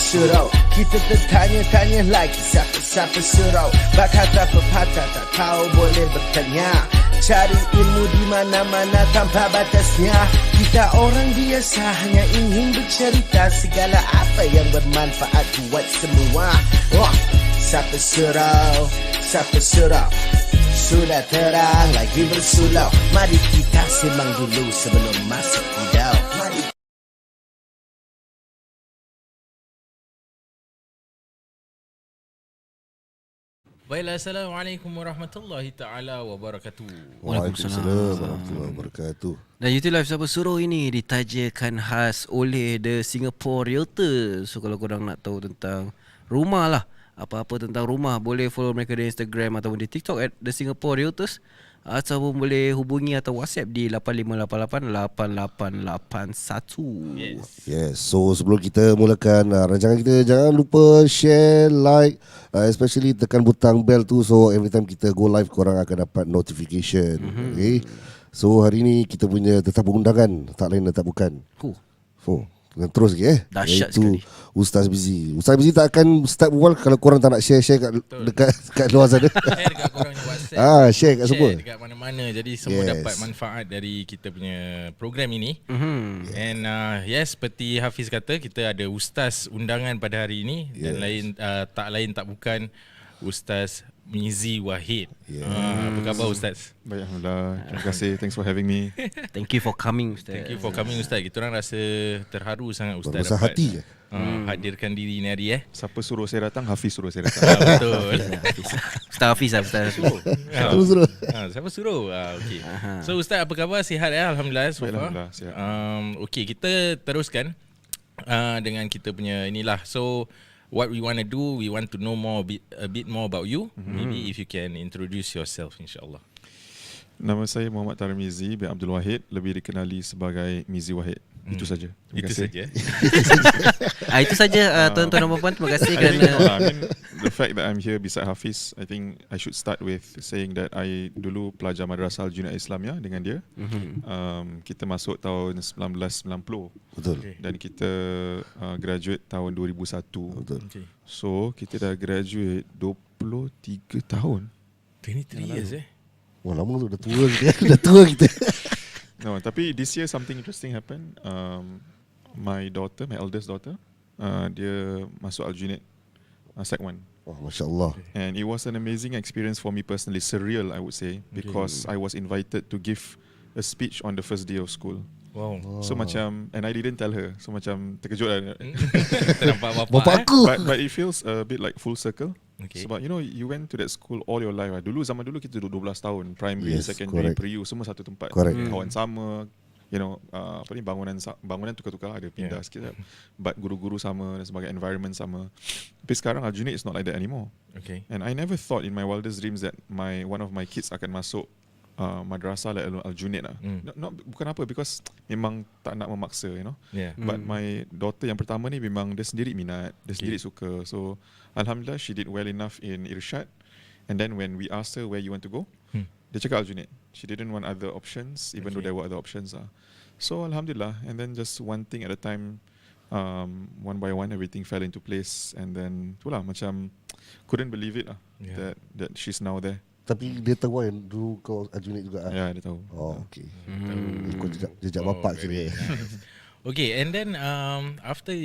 Suro. Kita tertanya-tanya lagi siapa Suro. Berkata pepatah tak tahu boleh bertanya. Cari ilmu di mana-mana tanpa batasnya. Kita orang biasa hanya ingin bercerita segala apa yang bermanfaat buat semua. Wah, siapa Suro? Sudah terang lagi bersulau. Mari kita sembang dulu sebelum masuk hidau. Mari. Baiklah, Assalamualaikum warahmatullahi ta'ala wabarakatuh. Waalaikumsalam warahmatullahi wabarakatuh. Dan YouTube Live Bersama Suro ini ditajakan khas oleh The Singapore Realtor. So kalau korang nak tahu tentang rumah lah, apa-apa tentang rumah, boleh follow mereka di Instagram ataupun di TikTok at The Singapore Realtors, ataupun boleh hubungi atau WhatsApp di 8588-8881. Yes. So sebelum kita mulakan rancangan kita, jangan lupa share, like, especially tekan butang bell tu, so every time kita go live korang akan dapat notification. Okay. So hari ni kita punya tetamu undangan, tak lain dan tak bukan. Terus lagi Dahsyat iaitu sekali. Ustaz Mizi. Ustaz Mizi tak akan start berbual kalau korang tak nak share dekat luar sana. Share dekat korang ni WhatsApp. Share kat semua. Share dekat mana-mana. Jadi semua dapat manfaat dari kita punya program ini. And seperti Hafiz kata, kita ada Ustaz undangan pada hari ini. Dan tak lain tak bukan Ustaz Mizi Wahid. Apa khabar Ustaz? Baik, Alhamdulillah. Terima kasih. Thanks for having me. Thank you for coming, Ustaz. Thank you for coming Ustaz. Kita orang rasa terharu sangat Ustaz Berbesar dapat hati hadirkan diri ni hari. Siapa suruh saya datang? Hafiz suruh saya datang. Betul. Ustaz Hafiz lah, Ustaz Hafiz. Siapa suruh? Okay. So Ustaz, apa khabar? Sihat ya? Alhamdulillah so far. Alhamdulillah, sihat. Okay, kita teruskan dengan kita punya inilah. So what we want to do, we want to know a bit more about you. Maybe if you can introduce yourself, insyaAllah. Nama saya Muhammad Tarmizi bin Abdul Wahid, lebih dikenali sebagai Mizi Wahid. Itu saja. Itu saja. Itu saja tuan-tuan dan puan-puan. Terima kasih I think, kerana the fact that I'm here beside Hafiz, I think I should start with saying that I dulu pelajar Madrasah Al-Juniah Islamiyah dengan dia. Kita masuk tahun 1990. Betul. Dan kita graduate tahun 2001. Betul. Okay. So kita dah graduate 23 tahun. 23 years Wah, lama tu dah tua kita. Dah tua kita. No, tapi this year something interesting happened. My eldest daughter, dia masuk Al-Junaid Sec 1. Wah, Masya Allah. And it was an amazing experience for me personally, surreal I would say, because I was invited to give a speech on the first day of school. Wow. So macam, and I didn't tell her, so macam terkejut lah. Nampak Bapak aku. But it feels a bit like full circle. Okay. Sebab you went to that school all your life. Zaman dulu kita duduk 12 tahun, primary, Yes, secondary, correct. pre-U, semua satu tempat. Correct. Kawan sama, bangunan tukar-tukar, ada pindah sikit. But guru-guru sama dan sebagainya, environment sama. Tapi sekarang Al-Junaid is not like that anymore. Okay. And I never thought in my wildest dreams that one of my kids akan masuk madrasah like Al-Junaid lah. Bukan apa, because memang tak nak memaksa, Yeah. But my daughter yang pertama ni memang dia sendiri minat, dia sendiri suka. So Alhamdulillah she did well enough in Irshad. And then when we asked her where you want to go, dia cakap Al-Junaid. She didn't want other options, even though there were other options. So Alhamdulillah, and then just one thing at a time, one by one everything fell into place. And then itulah macam couldn't believe it lah, that she's now there. Tapi dia tahu yang dulu kau Al-Junaid juga. Ya, dia tahu. Oh, okay. Ikut jejak bapak kira. Okay, and then after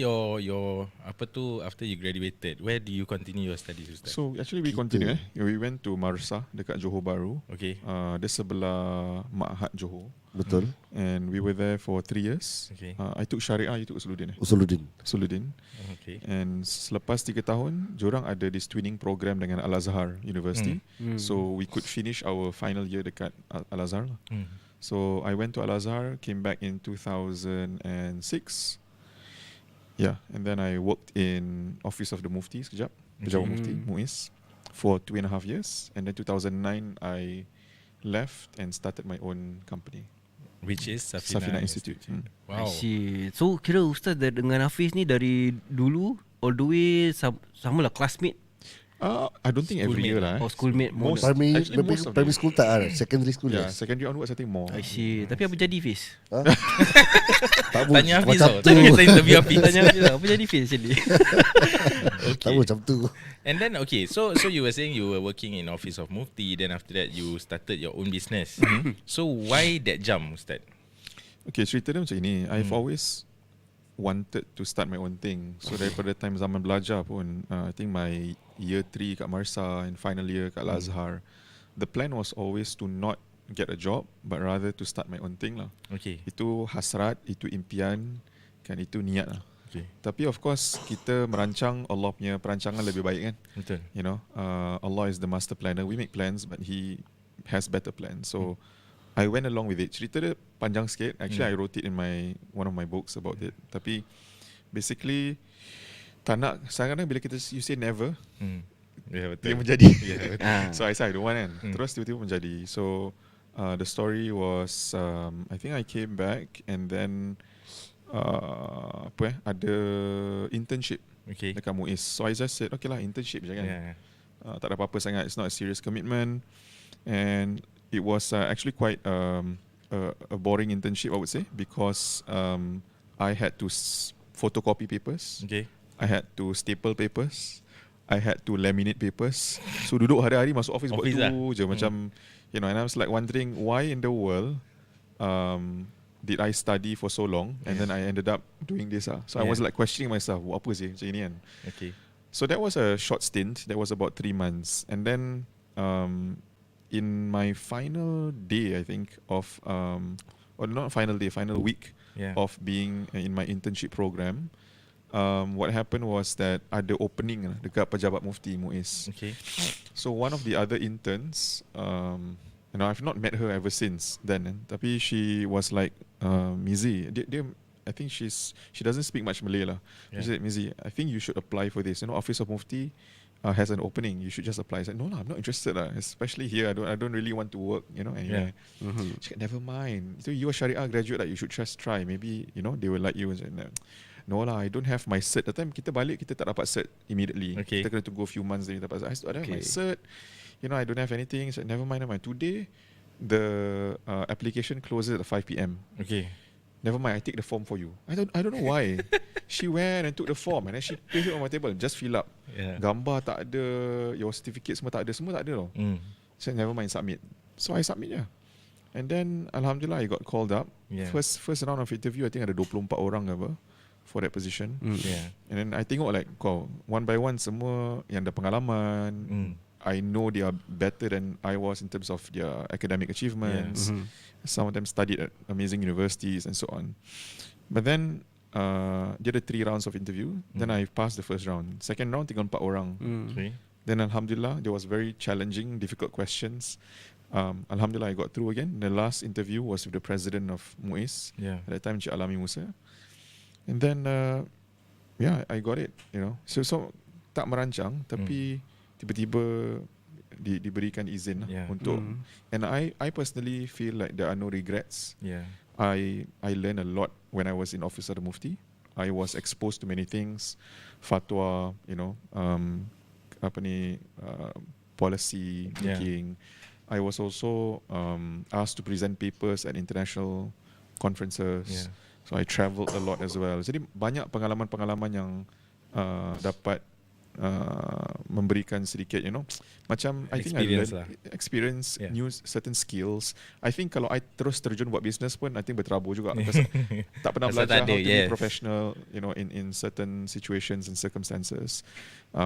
after you graduated, where do you continue your studies, Ustaz? So actually we continue. We went to Marsah dekat Johor Bahru. Okay. Dia sebelah Ma'had Johor. Betul. And we were there for 3 years. Okay. I took Syariah, you took Usuluddin. Usuluddin. Okay. And selepas 3 tahun, diorang ada this twinning program dengan Al-Azhar University. So we could finish our final year dekat Al-Azhar lah. So I went to Al-Azhar, came back in 2006. Yeah, and then I worked in Office of the Mufti sekejap, Pejabat Mufti, MUIS, for 2.5 years. And then 2009 I left and started my own company, Which is Safina Institute. Wow. I see. So kira Ustaz dengan Hafiz ni dari dulu all the way sama lah classmate. I don't think every year lah. Or schoolmate more. Primary school tak ada. Secondary school Yeah, yes. secondary onwards I think more. I see. Tapi apa jadi Fiz? Tak boleh Tanya Hafiz macam tau. tu. Tadi kita interview Hafiz. Tanya Fiz lah. Apa jadi Fiz actually? Tak boleh macam tu. And then okay, so you were saying you were working in office of Mufti, then after that you started your own business. So why that jump, Ustaz? Okay, cerita dia macam ini. I've always wanted to start my own thing. So daripada time zaman belajar pun, I think my year 3 kat Marsa and final year kat Al-Azhar, the plan was always to not get a job but rather to start my own thing lah. Okay. Itu hasrat, itu impian, kan, itu niat lah. Okay. Tapi of course kita merancang, Allah punya perancangan lebih baik kan. Betul. You know, Allah is the master planner. We make plans but He has better plans. So I went along with it. Cerita dia panjang sikit. Actually I wrote it in one of my books about it. Tapi basically tak nak, kadang-kadang bila you say never, Yeah, betul. dia menjadi. Yeah, betul. So I said I don't want kan. Terus tiba-tiba menjadi. So the story was I think I came back and then ada internship Okay. dekat MUIS. So I just said okay lah, internship je kan. Yeah. Tak ada apa-apa sangat. It's not a serious commitment. And it was actually quite a boring internship, I would say, because I had to photocopy papers. Okay. I had to staple papers. I had to laminate papers. So duduk hari-hari masuk office buat tu je. Macam, you know, and I was like wondering why in the world did I study for so long and then I ended up doing this. So I was like questioning myself, apa sih macam ini kan. Okay. So that was a short stint. That was about 3 months. And then in my final day, I think, of or not final day, final week of being in my internship program, what happened was that ada opening dekat pejabat mufti MUIS. Okay. So one of the other interns, you know, I've not met her ever since then. Tapi she was like, Mizi, I think she doesn't speak much Malay lah. She said, Mizi, I think you should apply for this. You know, Office of Mufti has an opening. You should just apply. I said, no lah, I'm not interested lah. Especially here, I don't really want to work. You know, anyway. She said, never mind. So you are Sharia graduate, like you should just try. Maybe you know they will like you. And said, no lah, I don't have my cert. The time kita balik, kita tak dapat cert immediately. Okay. Kita kena to go a few months then kita dapat cert. I don't have my cert. You know, I don't have anything. So never mind. Today, the application closes at 5 p.m. Okay. Never mind, I take the form for you. I don't know why. She went and took the form and then she placed it on my table. Just fill up. Gambar tak ada, your certificate semua tak ada tau. So never mind, submit. So I submit je. And then Alhamdulillah I got called up. First round of interview, I think ada 24 orang ke apa for that position. And then I tengok like one by one semua yang ada pengalaman. I know they are better than I was in terms of their academic achievements. Some of them studied at amazing universities and so on. But then dia ada 3 rounds of interview. Then I passed the first round. Second round tinggal 4 orang. Then Alhamdulillah, there was very challenging, difficult questions. Alhamdulillah, I got through again. The last interview was with the president of MUIS. At that time, Cik Alami Musa. And then, I got it. You know, so tak merancang, tapi tiba-tiba diberikan izin untuk. And I personally feel like there are no regrets. I learned a lot when I was in Office of the Mufti. I was exposed to many things, fatwa, you know, policy making. I was also asked to present papers at international conferences. So I travelled a lot as well. Jadi banyak pengalaman-pengalaman yang dapat memberikan sedikit, you know, macam I think I learned experience new certain skills. I think kalau I terus terjun buat business pun I think berterabur juga. Tak pernah belajar how to be professional, you know, in certain situations and circumstances.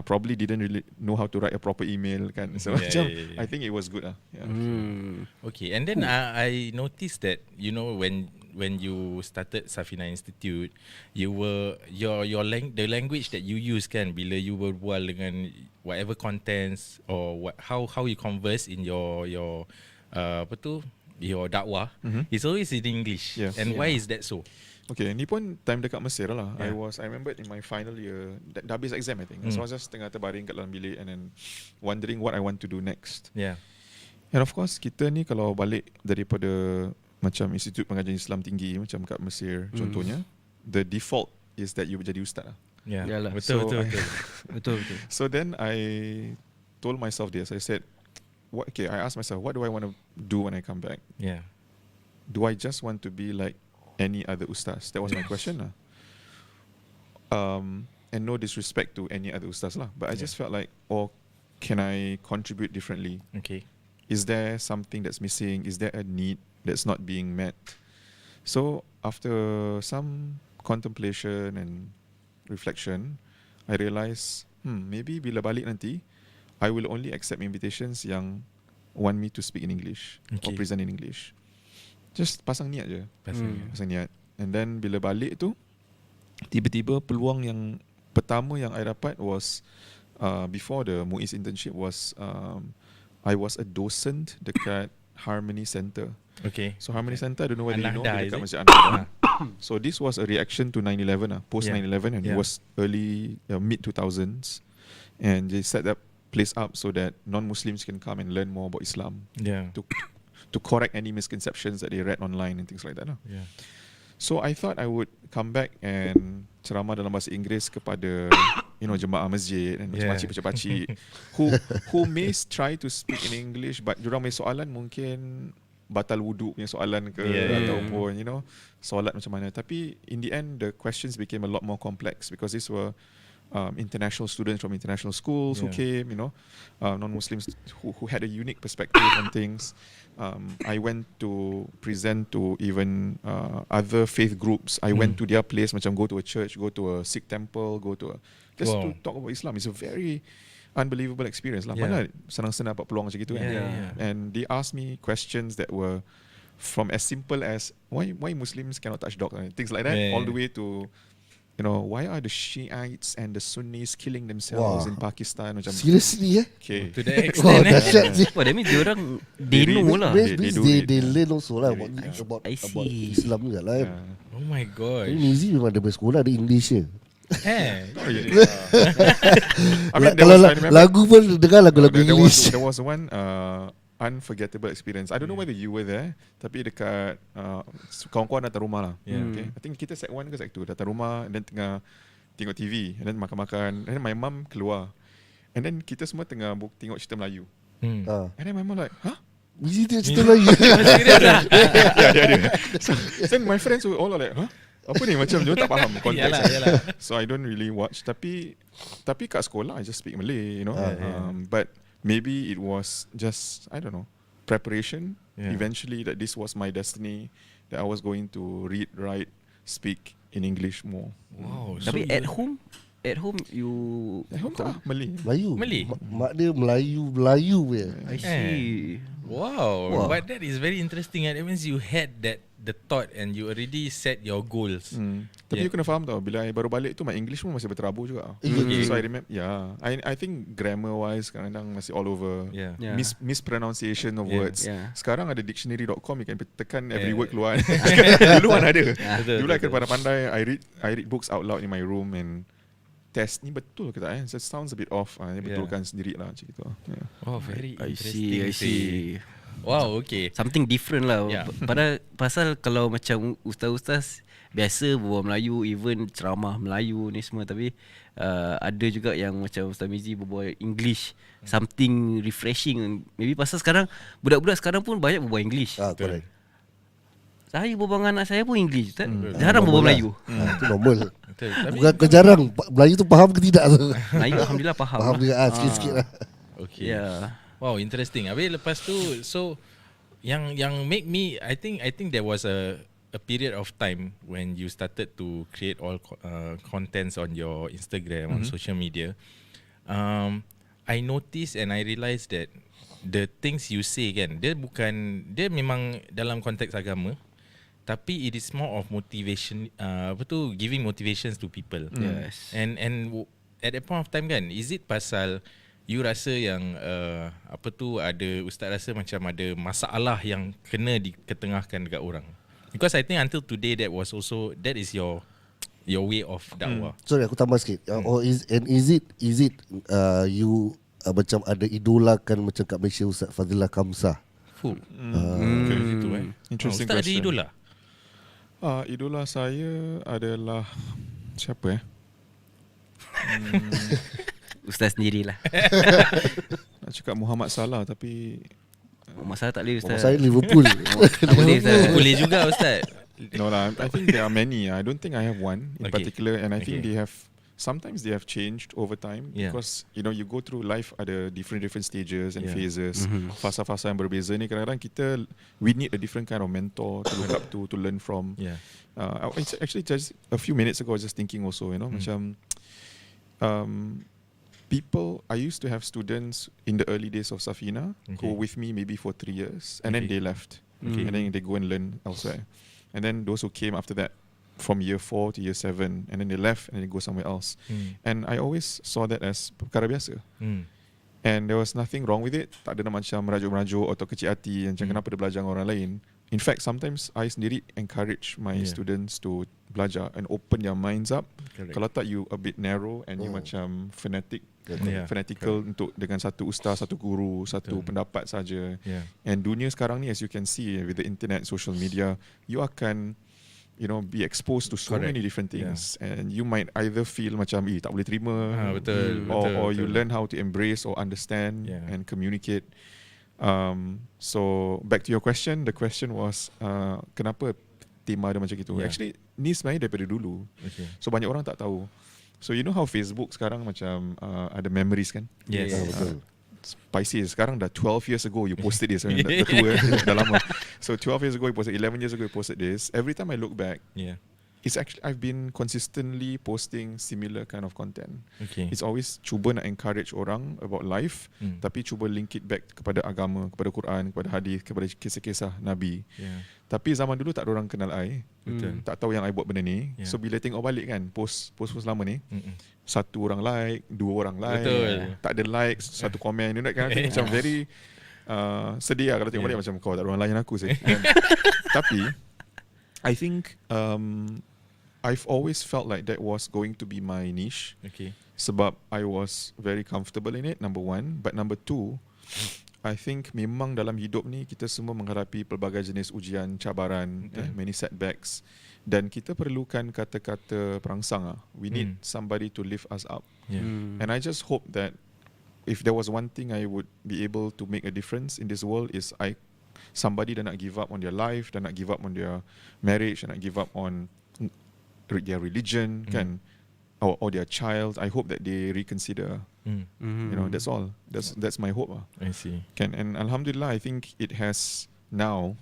Probably didn't really know how to write a proper email kan. So I think it was good lah. Okay, and then I noticed that, you know, when you started Safina Institute, you were the language that you use kan bila you berbual dengan whatever contents or how you converse in your your dakwah, it's always in English. And why is that so? Okay, ni pun time dekat Mesir lah. I remember in my final year, dah habis exam I think. So I was just tengah terbaring kat dalam bilik and then wondering what I want to do next. And of course kita ni kalau balik daripada macam Institut Pengajian Islam Tinggi macam kat Mesir contohnya, the default is that you jadi ustaz lah. Yeah. Yalah. Betul, So, betul. Betul. So then I told myself this. I said, I asked myself, what do I want to do when I come back? Yeah. Do I just want to be like any other ustaz? That was my question lah. And no disrespect to any other ustaz lah, but I just felt like, or can I contribute differently? Okay. Is there something that's missing? Is there a need that's not being met? So after some contemplation and reflection, I realised, maybe bila balik nanti, I will only accept invitations yang want me to speak in English or present in English. Just pasang niat je. Pasang niat. And then bila balik tu, tiba-tiba peluang yang pertama yang I dapat was before the Muiz internship was I was a docent dekat Harmony Center. Okay. So Harmony Center, I don't know whether you know, Anahda, dekat is it? Masjid Anahda. So this was a reaction to 9/11 post 9/11, and it was early mid 2000s, and they set that place up so that non-Muslims can come and learn more about Islam. Yeah. To correct any misconceptions that they read online and things like that. Yeah. So I thought I would come back and ceramah dalam bahasa Inggeris kepada jemaah masjid dan macam pakcik-pakcik who may try to speak in English, but diorang punya soalan mungkin batal wudu punya soalan ke ataupun solat macam mana. Tapi in the end the questions became a lot more complex because these were international students from international schools who came, non-Muslims who had a unique perspective on things. I went to present to even other faith groups. I went to their place, macam go to a church, go to a Sikh temple, go to to talk about Islam. It's a very unbelievable experience lah. Mana senang-senang dapat peluang macam gitu kan. And they asked me questions that were from as simple as why Muslims cannot touch dogs, things like that, all the way to why are the Shiites and the Sunnis killing themselves in Pakistan? Macam Seriously okay. To the extent dahsyat sih. That means diorang they know lah. They learn also lah about Islam juga lah. Oh my god. Mizi memang ada bersekolah di English je. I mean, Kalau lagu pun dengar lagu-lagu English. There was one unforgettable experience. I don't know whether you were there, tapi dekat kawan-kawan datang rumah lah. Okay. I think kita set 1 ke set 2 datang rumah, and then tengah tengok TV, and then makan-makan, and then my mum keluar, and then kita semua tengah tengok cerita Melayu. And then my mum like, huh? Mizi tengok cerita lagi. Yeah. So then my friends were all like, huh? Apa ni, macam dia tak faham konteks. So I don't really watch. Tapi kat sekolah I just speak Malay, but maybe it was just, I don't know, preparation. Eventually that this was my destiny, that I was going to read, write, speak in English more. Wow. Tapi at home you tak Malay. Malay? Mak dia Melayu punya. I see. Wow. But that is very interesting. That means you had the thought and you already set your goals. Tapi you kena faham tau, bila I baru balik tu my English pun masih berterabur juga. So I remember, I think grammar wise kadang-kadang masih all over. Mispronunciation of words. Sekarang ada dictionary.com, you can tekan every word keluar. Dulu mana ada. Dulu I kena pandai. I read books out loud in my room and test ni betul ke tak It sounds a bit off. Ni betulkan sendiri lah macam gitu. Oh, very I interesting. see. Wow, okay. Something different lah. Pasal kalau macam ustaz-ustaz biasa berbual Melayu, even ceramah Melayu ni semua, tapi ada juga yang macam Ustaz Mizi berbual English, something refreshing. Maybe pasal sekarang budak-budak sekarang pun banyak berbual English. Correct. Saya berbual dengan anak saya pun English, jarang berbual Melayu. Itu normal. Tapi Bukan jarang, Melayu tu faham ke tidak tu? Melayu alhamdulillah faham. Faham juga sikit-sikit lah. okay. Wow, interesting. Habis lepas tu, so yang make me, I think there was a period of time when you started to create all contents on your Instagram, on social media. I noticed and I realised that the things you say kan, dia memang dalam konteks agama, tapi it is more of motivation, giving motivations to people. Yes. And at that point of time kan, is it pasal you rasa yang ada ustaz rasa macam ada masalah yang kena diketengahkan dekat orang? Because I think until today that is your way of dakwah. Sorry, aku tambah sikit. Is it you macam ada idolakan macam kat Malaysia Ustaz Fadilah Kamsah? Interesting Ustaz question. ada idola? Idola saya adalah siapa Ustaz sendirilah. Nak cakap Muhammad Salah tapi Masalah tak boleh Oh, Ustaz. saya Liverpool. Tak boleh Ustaz. Boleh juga Ustaz. no lah. I think there are many. I don't think I have one in Okay. particular, and I think Okay. sometimes they have changed over time because you go through life ada different stages and phases, fasa-fasa yang berbeza ni. Kadang-kadang we need a different kind of mentor to look up to learn from. Yeah. It's actually just a few minutes ago I was just thinking also, macam I used to have students in the early days of Safina who were with me maybe for 3 years and then they left. And then they go and learn elsewhere. And then those who came after that from year 4 to year 7 and then they left and then they go somewhere else. And I always saw that as perkara biasa. And there was nothing wrong with it. Tak ada macam merajuk-merajuk atau kecil hati macam kenapa dia belajar dengan orang lain. In fact, sometimes I sendiri encourage my students to belajar and open their minds up. Correct. Kalau tak you a bit narrow and you macam fanatical untuk dengan satu ustaz, satu guru, satu pendapat saja. And dunia sekarang ni, as you can see with the internet, social media, you akan be exposed to so many different things, and you might either feel macam tak boleh terima, betul, or betul. you learn how to embrace or understand and communicate. So back to your question, the question was kenapa tema dia macam gitu. Actually ni sebenarnya daripada dulu. So banyak orang tak tahu. So you know how Facebook sekarang macam ada memories kan? Yes. Betul. Pisces sekarang dah 12 years ago you posted this. Dah tua, dah lama. So 12 years ago you posted, 11 years ago you posted this. Every time I look back, it's actually I've been consistently posting similar kind of content. It's always cuba nak encourage orang about life, tapi cuba link it back kepada agama, kepada Quran, kepada hadis, kepada kisah-kisah Nabi. Tapi zaman dulu tak ada orang kenal I. Tak tahu yang I buat benda ni. So bila tengok balik kan post lama ni, satu orang like, dua orang like, tak ada like, satu komen, kan macam very sedih lah kalau tengok balik macam kau tak ada orang layan aku sih. Tapi I think I've always felt like that was going to be my niche. Sebab I was very comfortable in it, number one. But number two, I think memang dalam hidup ni kita semua menghadapi pelbagai jenis ujian, cabaran, many setbacks, dan kita perlukan kata-kata perangsang. We need somebody to lift us up. And I just hope that if there was one thing I would be able to make a difference in this world is somebody that not give up on their life, that not give up on their marriage, that not give up on their religion, kan, or their child. I hope that they reconsider. That's all. That's my hope. I see. And alhamdulillah, I think it has now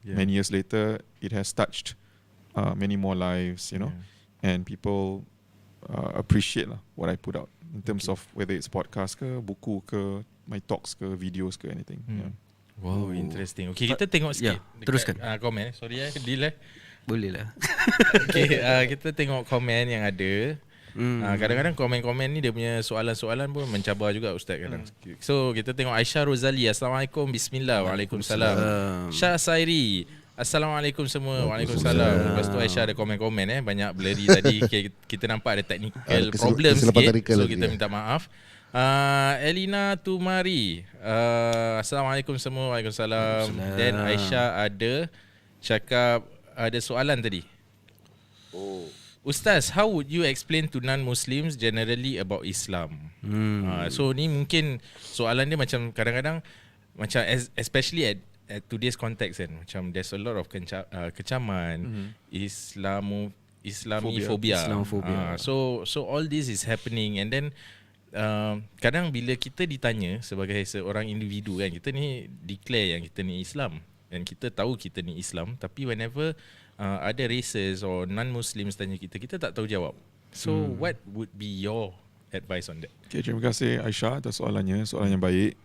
many years later, it has touched many more lives, and people appreciate what I put out in terms of whether it's podcast ke, buku ke, my talks ke, videos ke, anything. Wow, interesting. Okay, kita tengok sikit. Teruskan. Komen. Sorry deal Boleh lah. Okay, kita tengok komen yang ada. Kadang-kadang komen-komen ni dia punya soalan-soalan pun mencabar juga Ustaz kadang. So kita tengok Aisyah Rozali, Assalamualaikum, Bismillah, Waalaikumsalam. Syah Sairi, Assalamualaikum semua, Waalaikumsalam. Lepas tu Aisyah ada komen-komen banyak blurry tadi. Kita nampak ada technical problem sikit, so kita minta maaf. Elina Tumari, Assalamualaikum semua, Waalaikumsalam. Dan Aisyah ada cakap ada soalan tadi. Ustaz, how would you explain to non-Muslims generally about Islam? So ni mungkin soalan dia macam kadang-kadang macam especially at today's context kan, macam there's a lot of kecaman, Islamophobia. So all this is happening, and then kadang bila kita ditanya sebagai seorang individu kan, kita ni declare yang kita ni Islam dan kita tahu kita ni Islam, tapi whenever ada races or non-Muslims tanya kita tak tahu jawab. So what would be your advice on that? Okay, terima kasih Aisyah atas soalan yang baik.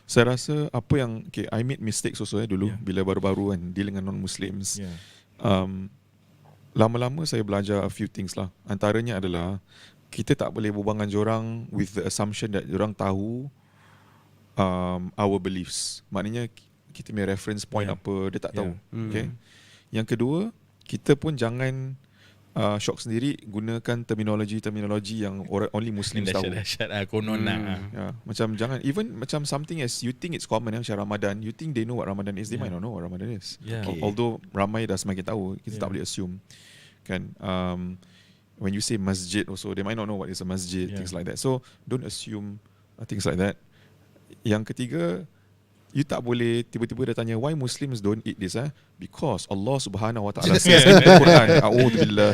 Saya rasa apa yang I made mistakes also dulu bila baru-baru kan deal dengan non-Muslims. Lama-lama saya belajar a few things lah. Antaranya adalah kita tak boleh berbual dengan diorang with the assumption that diorang tahu our beliefs. Maknanya kita punya reference point apa dia tak tahu. Okay. Yang kedua, kita pun jangan shock sendiri gunakan terminologi yang only Muslims tahu. Dahsyat konon Macam jangan even macam something as you think it's common macam Ramadan, you think they know what Ramadan is, they might not know what Ramadan is. Although ramai dah semakin tahu, kita tak boleh assume kan. when you say masjid also, they might not know what is a masjid, things like that. So don't assume things like that. Yang ketiga, you tak boleh tiba-tiba dia tanya why Muslims don't eat this because Allah Subhanahu Wa Taala says in the Quran, a'udzubillah,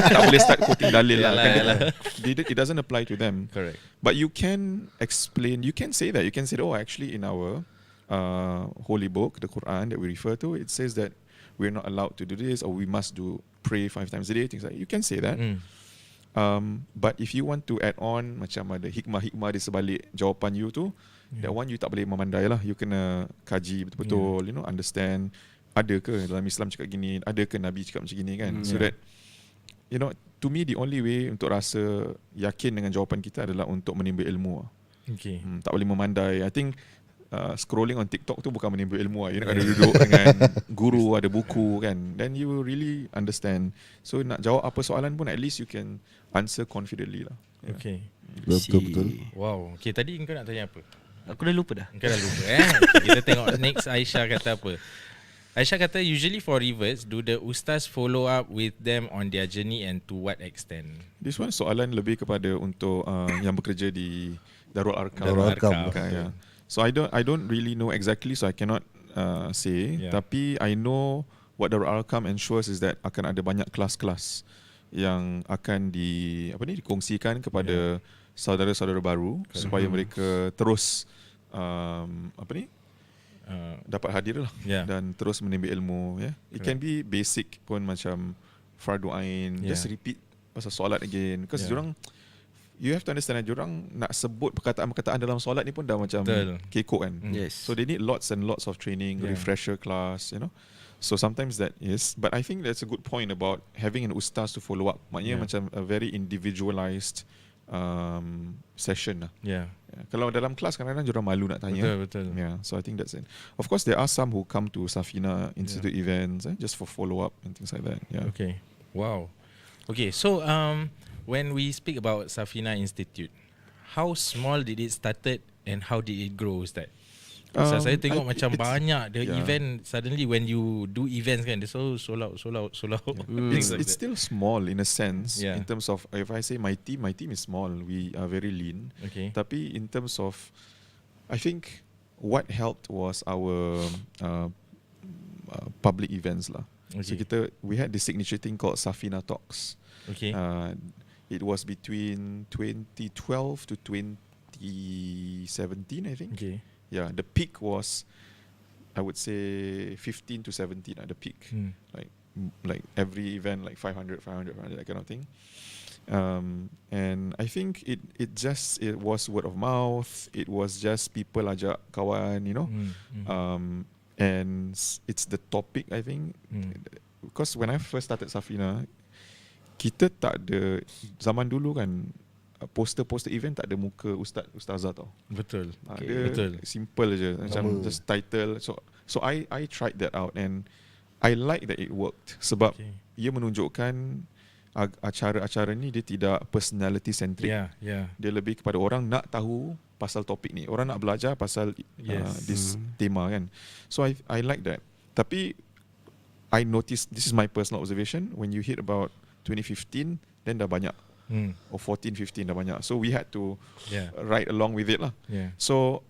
tak boleh start quoting dalil lah kan. It doesn't apply to them. Correct. But you can explain, you can say that, you can say, oh, actually in our holy book, the Quran that we refer to, it says that we're not allowed to do this, or we must pray 5 times a day, things like that. You can say that. But if you want to add on macam ada hikmah-hikmah di sebalik jawapan you tu, that one you tak boleh memandai lah. You kena kaji betul-betul, understand. Ada ke dalam Islam cakap gini, ada ke Nabi cakap macam gini kan. So that, to me the only way untuk rasa yakin dengan jawapan kita adalah untuk menimba ilmu. Okay. Tak boleh memandai. I think scrolling on TikTok tu bukan menimba ilmu. You nak ada duduk dengan guru, ada buku kan. Then you will really understand. So nak jawab apa soalan pun, at least you can answer confidently lah. Okay. Betul-betul. Wow. Okay, tadi kau nak tanya apa? Aku dah lupa dah. Kau dah lupa Kita tengok next Aisyah kata apa. Aisyah kata usually for reverts, do the ustaz follow up with them on their journey and to what extent? This one soalan lebih kepada untuk yang bekerja di Darul Arkam. Darul Arkam. Yeah. So I don't really know exactly, so I cannot say. Tapi I know what Darul Arkam ensures is that akan ada banyak kelas-kelas yang akan dikongsikan kepada saudara-saudara baru supaya mereka terus dapat hadir lah dan terus menimba ilmu. It can be basic pun macam fardu ain, just repeat pasal solat again, because diorang, you have to understand that diorang nak sebut perkataan-perkataan dalam solat ni pun dah macam kekok kan. So they need lots and lots of training, refresher class, So sometimes that is, but I think that's a good point about having an ustaz to follow up. Maknanya macam a very individualized session lah. Kalau dalam kelas kadang-kadang diorang malu nak tanya. Betul. So I think that's it. Of course there are some who come to Safina Institute events just for follow up and things like that. Okay. Wow. Okay, so when we speak about Safina Institute, how small did it started and how did it grow, Ustaz? Saya tengok macam banyak the event, suddenly when you do events kan, they sold out. It's still small in a sense, in terms of, if I say my team is small, we are very lean. Tapi in terms of, I think what helped was our public events lah. So we had this signature thing called Safina Talks. It was between 2012 to 2017, I think. The peak was, I would say 15 to 17 at the peak. Like every event, like 500, that kind of thing. And I think it was word of mouth. It was just people ajak kawan, and it's the topic, I think. Because when I first started Safina, kita tak ada, zaman dulu kan, poster event tak ada muka ustazah tau. Betul. Dia simple je, macam just title. So I tried that out and I like that it worked sebab ia menunjukkan acara-acara ni dia tidak personality centric. Dia lebih kepada orang nak tahu pasal topik ni. Orang nak belajar pasal this tema kan. So I like that. Tapi I noticed, this is my personal observation, when you hit about 2015 then dah banyak. Or 14-15 dah banyak. So we had to ride along with it lah. So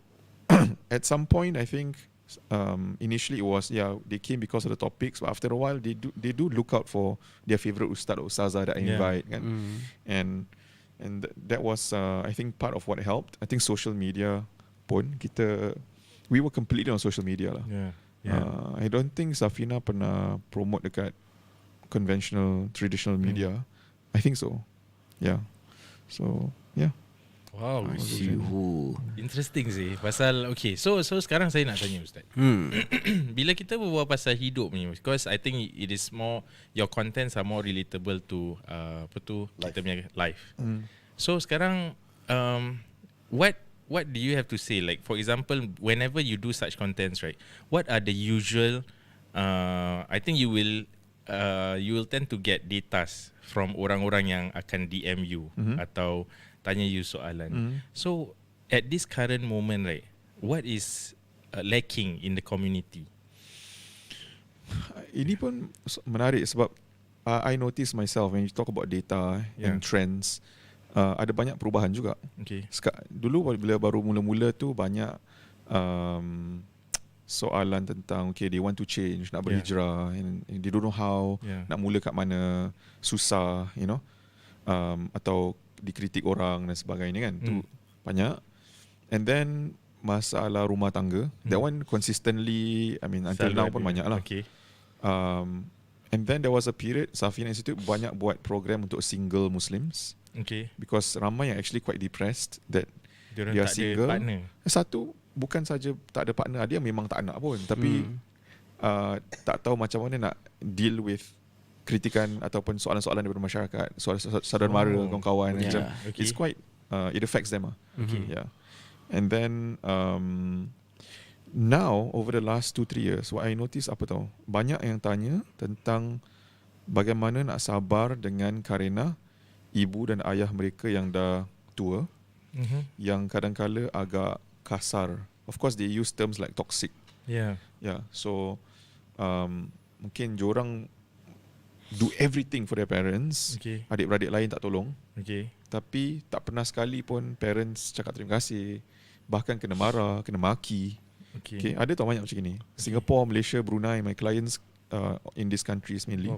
at some point I think initially it was they came because of the topics, but after a while they do look out for their favourite ustaz or ustazah that I invite kan. And that was I think part of what helped. I think social media pun we were completely on social media lah. I don't think Safina pernah promote dekat conventional traditional media. I think so. So wow, interesting sih. Pasal so sekarang saya nak tanya Ustaz. Bila kita berbual pasal hidup ni, because I think it is more, your contents are more relatable to kita punya life. So sekarang what do you have to say, like for example whenever you do such contents, right, what are the usual I think you will tend to get datas from orang-orang yang akan DM you atau tanya you soalan. So at this current moment, right, what is lacking in the community? Ini pun menarik sebab I notice myself when you talk about data and trends, ada banyak perubahan juga. Okay. Dulu bila baru mula-mula tu banyak soalan tentang they want to change, nak berhijrah, and they don't know how, nak mula kat mana, susah, atau dikritik orang dan sebagainya kan. Tu banyak. And then masalah rumah tangga, that one consistently, until now pun banyak lah. Okay. And then there was a period Safina Institute banyak buat program untuk single Muslims. Okay. Because ramai yang actually quite depressed that Diorang they are tak single. ada partner. Satu, bukan saja tak ada partner, dia memang tak nak pun, tapi tak tahu macam mana nak deal with kritikan ataupun soalan-soalan daripada masyarakat, soalan saudara mara, kawan-kawan. Macam, it's quite it affects them. Yeah. And then now over the last 2-3 years, what I notice apa tahu, banyak yang tanya tentang bagaimana nak sabar dengan Karina, ibu dan ayah mereka yang dah tua, yang kadang-kala agak kasar. Of course they use terms like toxic. Yeah. So mungkin diorang do everything for their parents. Okay. Adik-beradik lain tak tolong. Okay. Tapi tak pernah sekali pun parents cakap terima kasih. Bahkan kena marah, kena maki. Okay. Ada tau banyak macam ni. Singapore, Malaysia, Brunei, my clients in these countries mainly.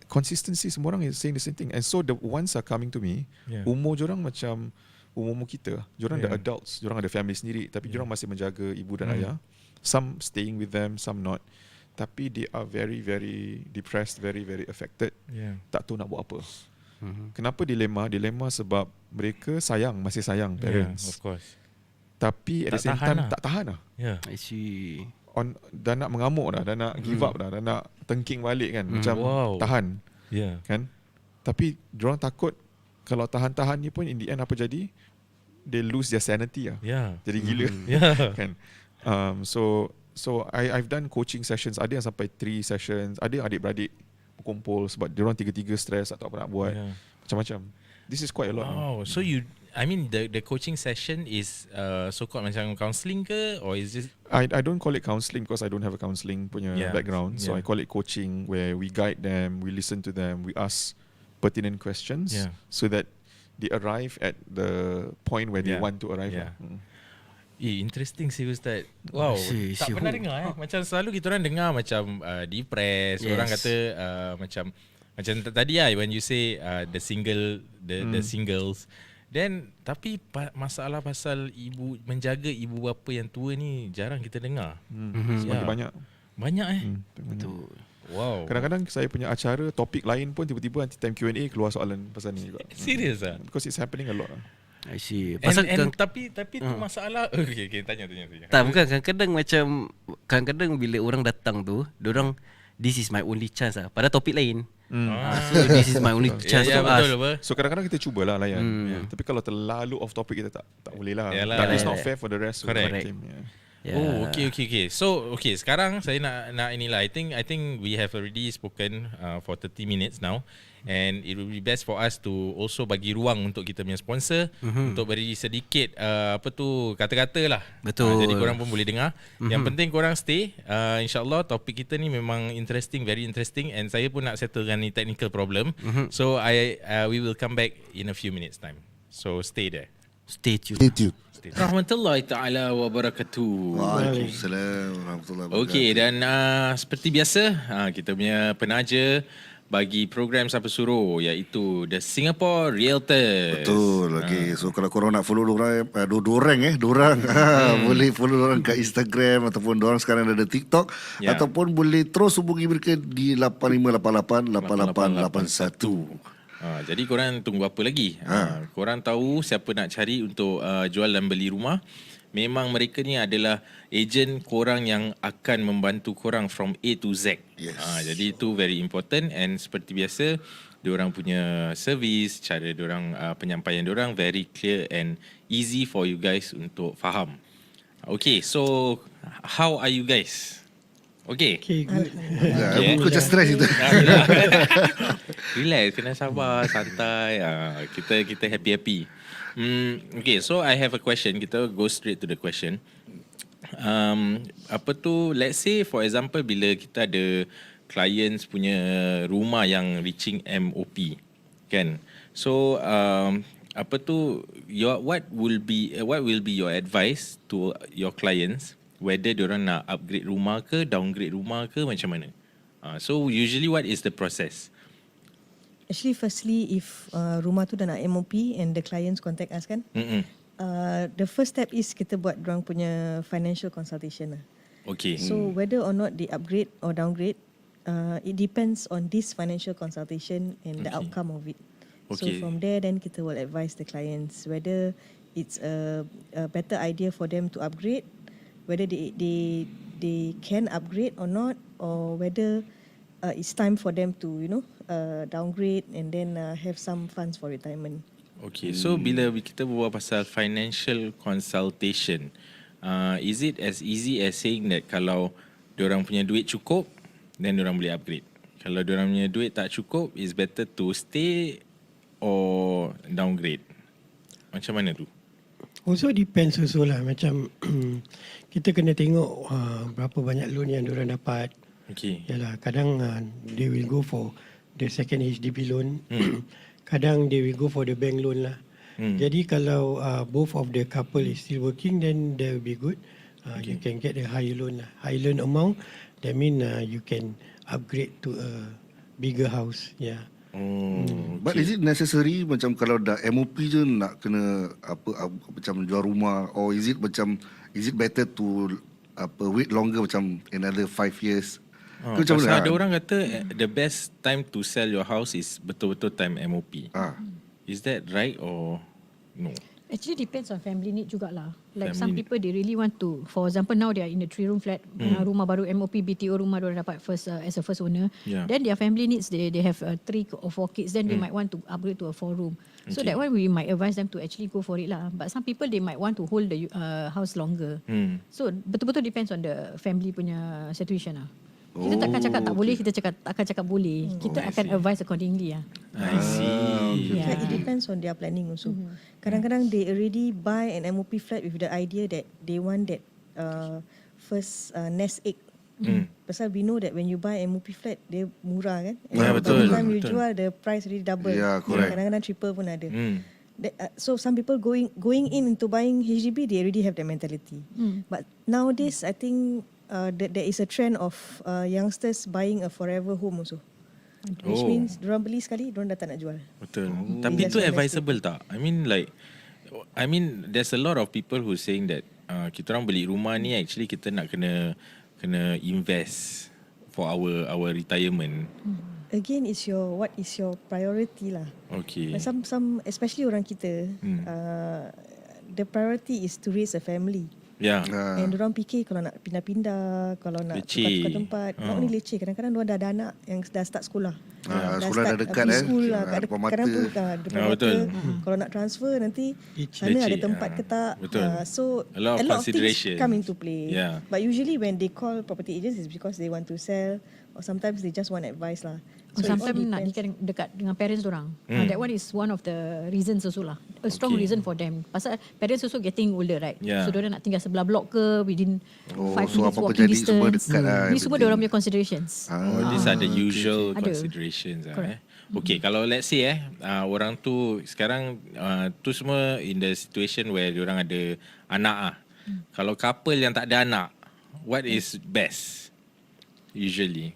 Consistency, semua orang is saying the same thing. And so the ones are coming to me, umur diorang macam umur kita. Diorang dah adults, diorang ada family sendiri, tapi diorang masih menjaga ibu dan ayah. Some staying with them, some not. Tapi they are very, very depressed, very, very affected. Tak tahu nak buat apa. Kenapa dilema? Dilema sebab mereka masih sayang parents. Of course. Tapi at the same time tak tahan lah. I see. Dah nak mengamuk dah nak give up dah nak tengking balik kan. Macam tahan. Kan? Tapi diorang takut kalau tahan-tahan ni pun in the end apa jadi? They lose their sanity lah. Jadi gila. Kan? So I've done coaching sessions. Ada yang sampai 3 sessions. Ada yang adik-beradik berkumpul sebab diorang tiga-tiga stress atau apa nak buat. Macam-macam. This is quite a lot. So the coaching session is so-called macam counselling ke, or is it? I don't call it counselling because I don't have a counselling punya background. So I call it coaching, where we guide them, we listen to them, we ask pertinent questions so that they arrive at the point where they want to arrive. Interesting sih Ustaz. Wow, tak pernah dengar Macam selalu kita orang dengar macam depressed. Orang kata macam tadi when you say the singles. Then tapi masalah pasal ibu menjaga ibu bapa yang tua ni jarang kita dengar. Semakin banyak. Betul. Wow. Kadang-kadang saya punya acara topik lain pun tiba-tiba nanti time Q&A keluar soalan pasal ni juga. Serius ah? Because it's happening a lot. I see. Tapi tu masalah. Okay, tanya. Tak, bukan, kadang-kadang bila orang datang tu, diorang this is my only chance lah. Pada topik lain. So this is my only chance to ask. So kadang-kadang kita cubalah layan. Tapi kalau terlalu off topic kita tak boleh lah. Tapi it's not fair for the rest. Correct. Oh, okay. So, sekarang saya nak inilah. I think we have already spoken for 30 minutes now. And it will be best for us to also bagi ruang untuk kita punya sponsor untuk beri sedikit kata-kata lah. Betul. Jadi korang pun boleh dengar. Yang penting korang stay. InsyaAllah topik kita ni memang interesting, very interesting. And saya pun nak settlekan ni technical problem. So we will come back in a few minutes time. So stay there. Stay tuned. Rahmatullahi ta'ala wa barakatuh. Waalaikumsalam warahmatullahi wabarakatuh. Okey, dan seperti biasa kita punya penaja bagi program Sape Suro, iaitu The Singapore Realtor. Betul. Okay. So kalau korang nak follow dorang boleh follow dorang kat Instagram, ataupun dorang sekarang ada TikTok, ataupun boleh terus hubungi mereka di 85888881. Jadi korang tunggu apa lagi? Korang tahu siapa nak cari untuk jual dan beli rumah. Memang mereka ni adalah ejen korang yang akan membantu korang from A to Z. Jadi itu very important. And seperti biasa, diorang punya service, cara diorang penyampaian diorang very clear and easy for you guys untuk faham. Okay, so how are you guys? Okay, good. Aku just stress itu. Relax, kena sabar, santai. Kita happy. Okay, so I have a question. Kita go straight to the question. Let's say for example bila kita ada clients punya rumah yang reaching MOP kan. So what will be your advice to your clients whether diorang nak upgrade rumah ke, downgrade rumah ke, macam mana? So usually what is the process? Actually, firstly, if rumah tu dah nak MOP and the clients contact us kan, the first step is kita buat dorang punya financial consultation lah. Okay. So whether or not they upgrade or downgrade, it depends on this financial consultation and the outcome of it. Okay. So from there, then kita will advise the clients whether it's a better idea for them to upgrade, whether they can upgrade or not, or whether it's time for them to downgrade and then have some funds for retirement. Okay, so bila kita berbual pasal financial consultation, is it as easy as saying that kalau diorang punya duit cukup, then diorang boleh upgrade? Kalau diorang punya duit tak cukup, is better to stay or downgrade? Macam mana tu? Also depends also lah. Macam kita kena tengok berapa banyak loan yang diorang dapat. Okay. Yalah, kadang they will go for the second HDB loan. Kadang they will go for the bank loan lah. Jadi kalau both of the couple is still working, then that will be good. You can get a higher loan lah. High loan amount, that mean you can upgrade to a bigger house. Yeah. But is it necessary macam kalau dah MOP je nak kena macam jual rumah, or is it better to wait longer macam another 5 years? Macam mana? Ada orang kata the best time to sell your house is betul-betul time MOP. Is that right or no? Actually depends on family need jugalah. Like some people they really want to, for example now they are in a 3-room flat, rumah baru MOP BTO rumah diorang dapat first as a first owner. Then their family needs they have 3 or 4 kids, then they might want to upgrade to a 4-room. So that one we might advise them to actually go for it lah. But some people they might want to hold the house longer. So betul-betul depends on the family punya situation lah. Kita takkan cakap tak boleh, kita takkan cakap boleh. Kita akan advise accordingly lah. I see. Yeah, it depends on their planning also. Kadang-kadang they already buy an MOP flat with the idea that they want that first nest egg. Pasal we know that when you buy MOP flat, dia murah kan. And betul. by the time you jual, the price really double. Yeah, correct. Kadang-kadang triple pun ada. So some people going into buying HDB, they already have that mentality. But nowadays, I think there is a trend of youngsters buying a forever home also. Which means diorang beli sekali, diorang dah tak nak jual. Betul. Tapi tu advisable tak? I mean there's a lot of people who saying that kita orang beli rumah ni actually kita nak kena invest for our retirement. Again, what is your priority lah. Okay. Some especially orang kita, the priority is to raise a family. Yeah. And diorang fikir kalau nak pindah-pindah, kalau nak tukar-tukar tempat, not only leceh, kadang-kadang diorang dah ada anak yang dah start sekolah. Sekolah dah dekat school lah, depan kadang pun mata. depan mata. Kalau nak transfer nanti sana ada tempat ke tak. So a lot of things consideration come into play. Yeah. But usually when they call property agents is because they want to sell, or sometimes they just want advice lah. So sometimes nak nikah dekat dengan parents dorang. That one is one of the reasons also lah. A strong reason for them. Pasal parents also getting older, right? So dorang nak tinggal sebelah blok ke, within 5 minutes walking distance. Semua dekat lah. Ni semua dorang punya considerations. These are the usual considerations. Okay, kalau let's say orang tu sekarang tu semua in the situation where diorang ada anak Kalau couple yang tak ada anak, what is best usually?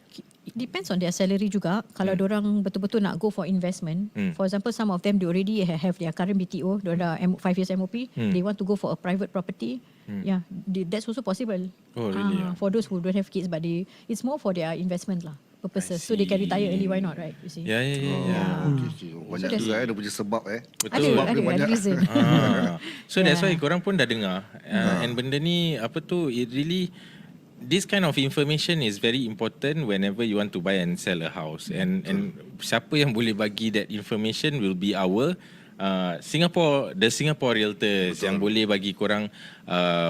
It depends on their salary juga. Kalau diorang betul-betul nak go for investment, for example, some of them they already have their current BTO, diorang dah 5 years MOP, they want to go for a private property. Yeah, that's also possible. Oh, really? For those who don't have kids, but it's more for their investment lah purposes. So they can retire early, why not, right? You see? Yeah. Banyak juga dia punya sebab Betul. Ada reason. So that's why korang pun dah dengar. And benda ni it really, this kind of information is very important whenever you want to buy and sell a house. And siapa yang boleh bagi that information will be our the Singapore Realtors yang boleh bagi korang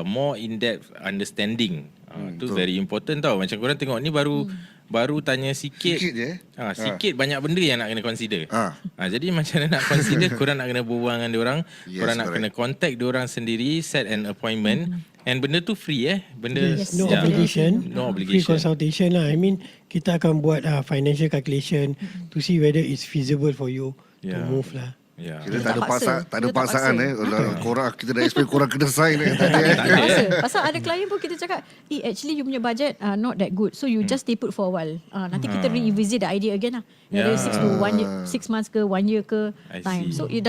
more in-depth understanding. Itu very important tau. Macam korang tengok ni baru baru tanya sikit. Sikit je. Sikit banyak benda yang nak kena consider. Jadi macam mana nak consider, korang nak kena berbual dengan diorang, korang nak kena contact diorang sendiri, set an appointment. And benda tu free benda no obligation. No obligation. Free consultation lah. I mean, kita akan buat financial calculation to see whether it's feasible for you to move lah. Kita tak ada paksaan korang, kita dah expect korang kena sign tak ada. Pasal ada klien pun kita cakap, actually you punya budget not that good, so you just stay put for a while. Nanti kita revisit the idea again lah. Whether 6 months ke 1 year ke time. So it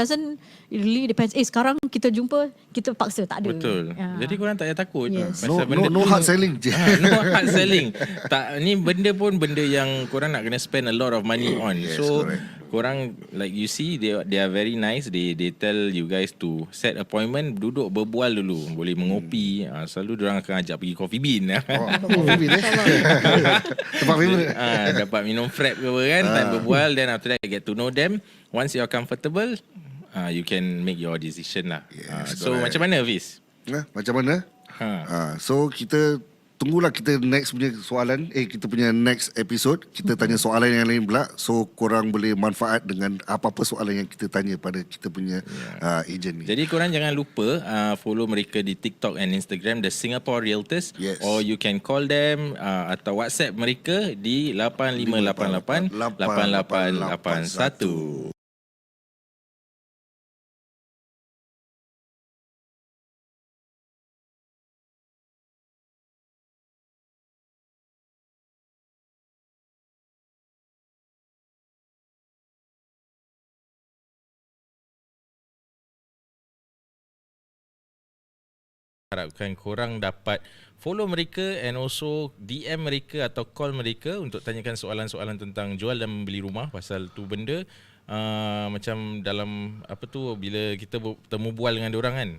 really depends. Sekarang kita jumpa, kita paksa, tak ada. Betul. Jadi korang tak payah takut. No hard selling je. No hard selling. Ni benda pun benda yang korang nak kena spend a lot of money on. So korang, like you see, they are very nice. They tell you guys to set appointment, duduk berbual dulu, boleh mengopi. Selalu diorang akan ajak pergi coffee bean. Coffee bean tempat favorite. Dapat minum frap ke apa kan, time berbual. Then after that get to know them. Once you're comfortable, you can make your decision lah. So macam mana Hafiz? Macam mana? So kita tunggulah kita next punya soalan. Kita punya next episode, kita tanya soalan yang lain pula. So korang boleh manfaat dengan apa-apa soalan yang kita tanya pada kita punya agent ni. Jadi korang jangan lupa follow mereka di TikTok and Instagram, The Singapore Realtors. Or you can call them atau WhatsApp mereka di 8588 8881. Harapkan korang dapat follow mereka and also DM mereka atau call mereka untuk tanyakan soalan-soalan tentang jual dan membeli rumah. Pasal tu benda macam dalam bila kita temu bual dengan diorang kan,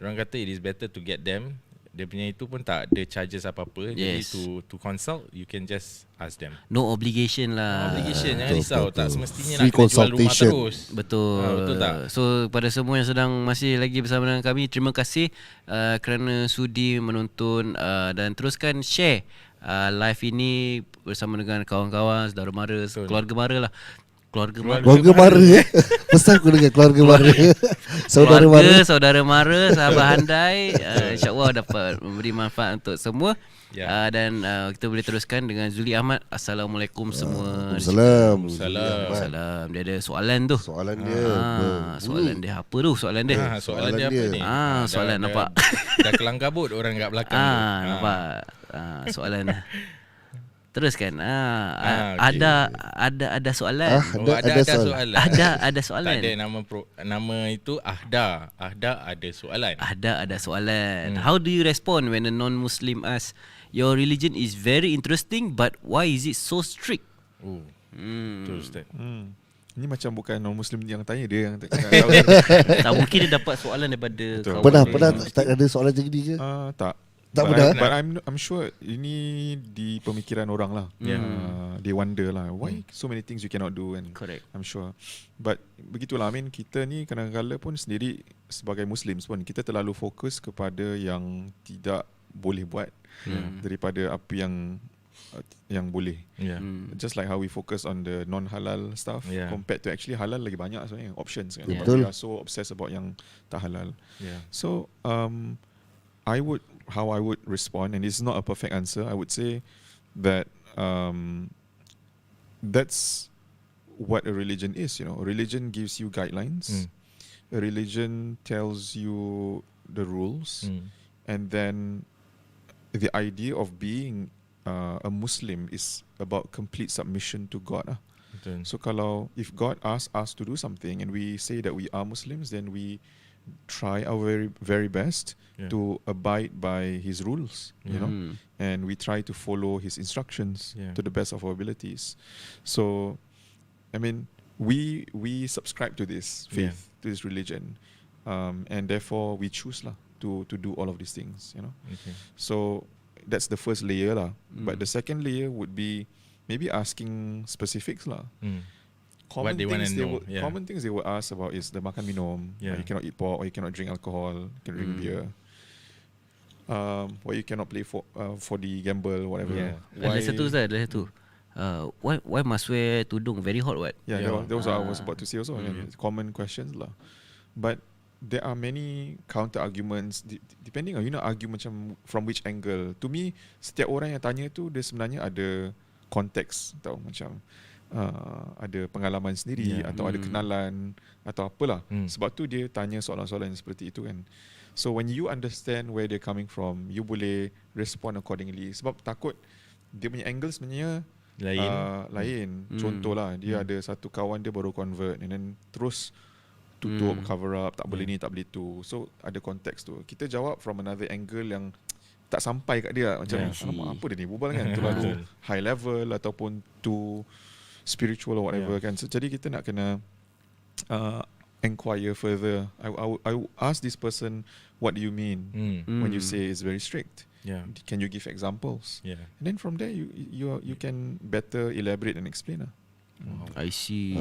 diorang kata it is better to get them. Dia punya itu pun tak ada charges apa-apa. Jadi to consult, you can just ask them. No obligation lah. No obligation, jangan risau. Tak semestinya nak kena jual rumah terus. Betul. Tak? So pada semua yang sedang masih lagi bersama dengan kami, terima kasih kerana sudi menonton dan teruskan share live ini bersama dengan kawan-kawan, saudara mara, keluarga mara lah. Keluarga mara Pesan aku dengan keluarga mara. Saudara mara, sahabat handai. InsyaAllah dapat memberi manfaat untuk semua. Dan kita boleh teruskan dengan Zuli Ahmad. Assalamualaikum semua. Assalamualaikum. Dia ada soalan tu. Soalan dia soalan dia apa tu? Soalan dia apa ni? Soalan nampak dah kelang kabut orang kat belakang tu. Nampak soalan. Teruskan. Okay. Ada soalan. Ada soalan. Tak ada nama itu Ahda. Ada soalan. Ada soalan. How do you respond when a non-Muslim asks, your religion is very interesting, but why is it so strict? Betul Ustaz. Ini macam bukan non-Muslim yang tanya, dia yang tak tak mungkin dia dapat soalan daripada Pernah tak ada soalan macam ni ke? Tak. But I'm sure ini di pemikiran orang lah. They wonder lah, why so many things you cannot do, and correct. I'm sure. But begitulah, I mean, kita ni kadang-kadang pun sendiri sebagai Muslims pun kita terlalu fokus kepada yang tidak boleh buat daripada apa yang boleh. Just like how we focus on the non-halal stuff compared to actually halal, lagi banyak sebenarnya options kan. But we are so obsessed about yang tak halal. So how I would respond, and it's not a perfect answer, I would say that that's what a religion is. A religion gives you guidelines. A religion tells you the rules, and then the idea of being a Muslim is about complete submission to God. So if God asks us to do something and we say that we are Muslims, then we try our very, very best to abide by his rules, and we try to follow his instructions to the best of our abilities. So, I mean, we subscribe to this faith, to this religion, and therefore we choose to do all of these things, So that's the first layer lah. But the second layer would be maybe asking specifics lah. Common things they will ask about is the makan minum. You cannot eat pork, or you cannot drink alcohol, you can drink beer. Or you cannot play for the gamble, whatever. Ada satu. why must wear tudung? Very hot, what? Yeah, that was what I was about to say also. Common questions lah. But there are many counter arguments depending on argue macam from which angle. To me, setiap orang yang tanya tu dia sebenarnya ada konteks, tahu macam ada pengalaman sendiri atau ada kenalan atau apalah. Sebab tu dia tanya soalan-soalan seperti itu kan. So when you understand where they're coming from, you boleh respond accordingly. Sebab takut dia punya angle sebenarnya lain. Contohlah, dia ada satu kawan dia baru convert and then terus tutup, cover up, tak boleh ni, tak boleh tu. So ada konteks tu. Kita jawab from another angle yang tak sampai kat dia. Macam apa dia ni berbual kan, terlalu high level ataupun too spiritual or whatever kan. So, jadi kita nak kena inquire further. I ask this person, what do you mean when you say it's very strict? Can you give examples? And then from there you can better elaborate and explain lah. I see.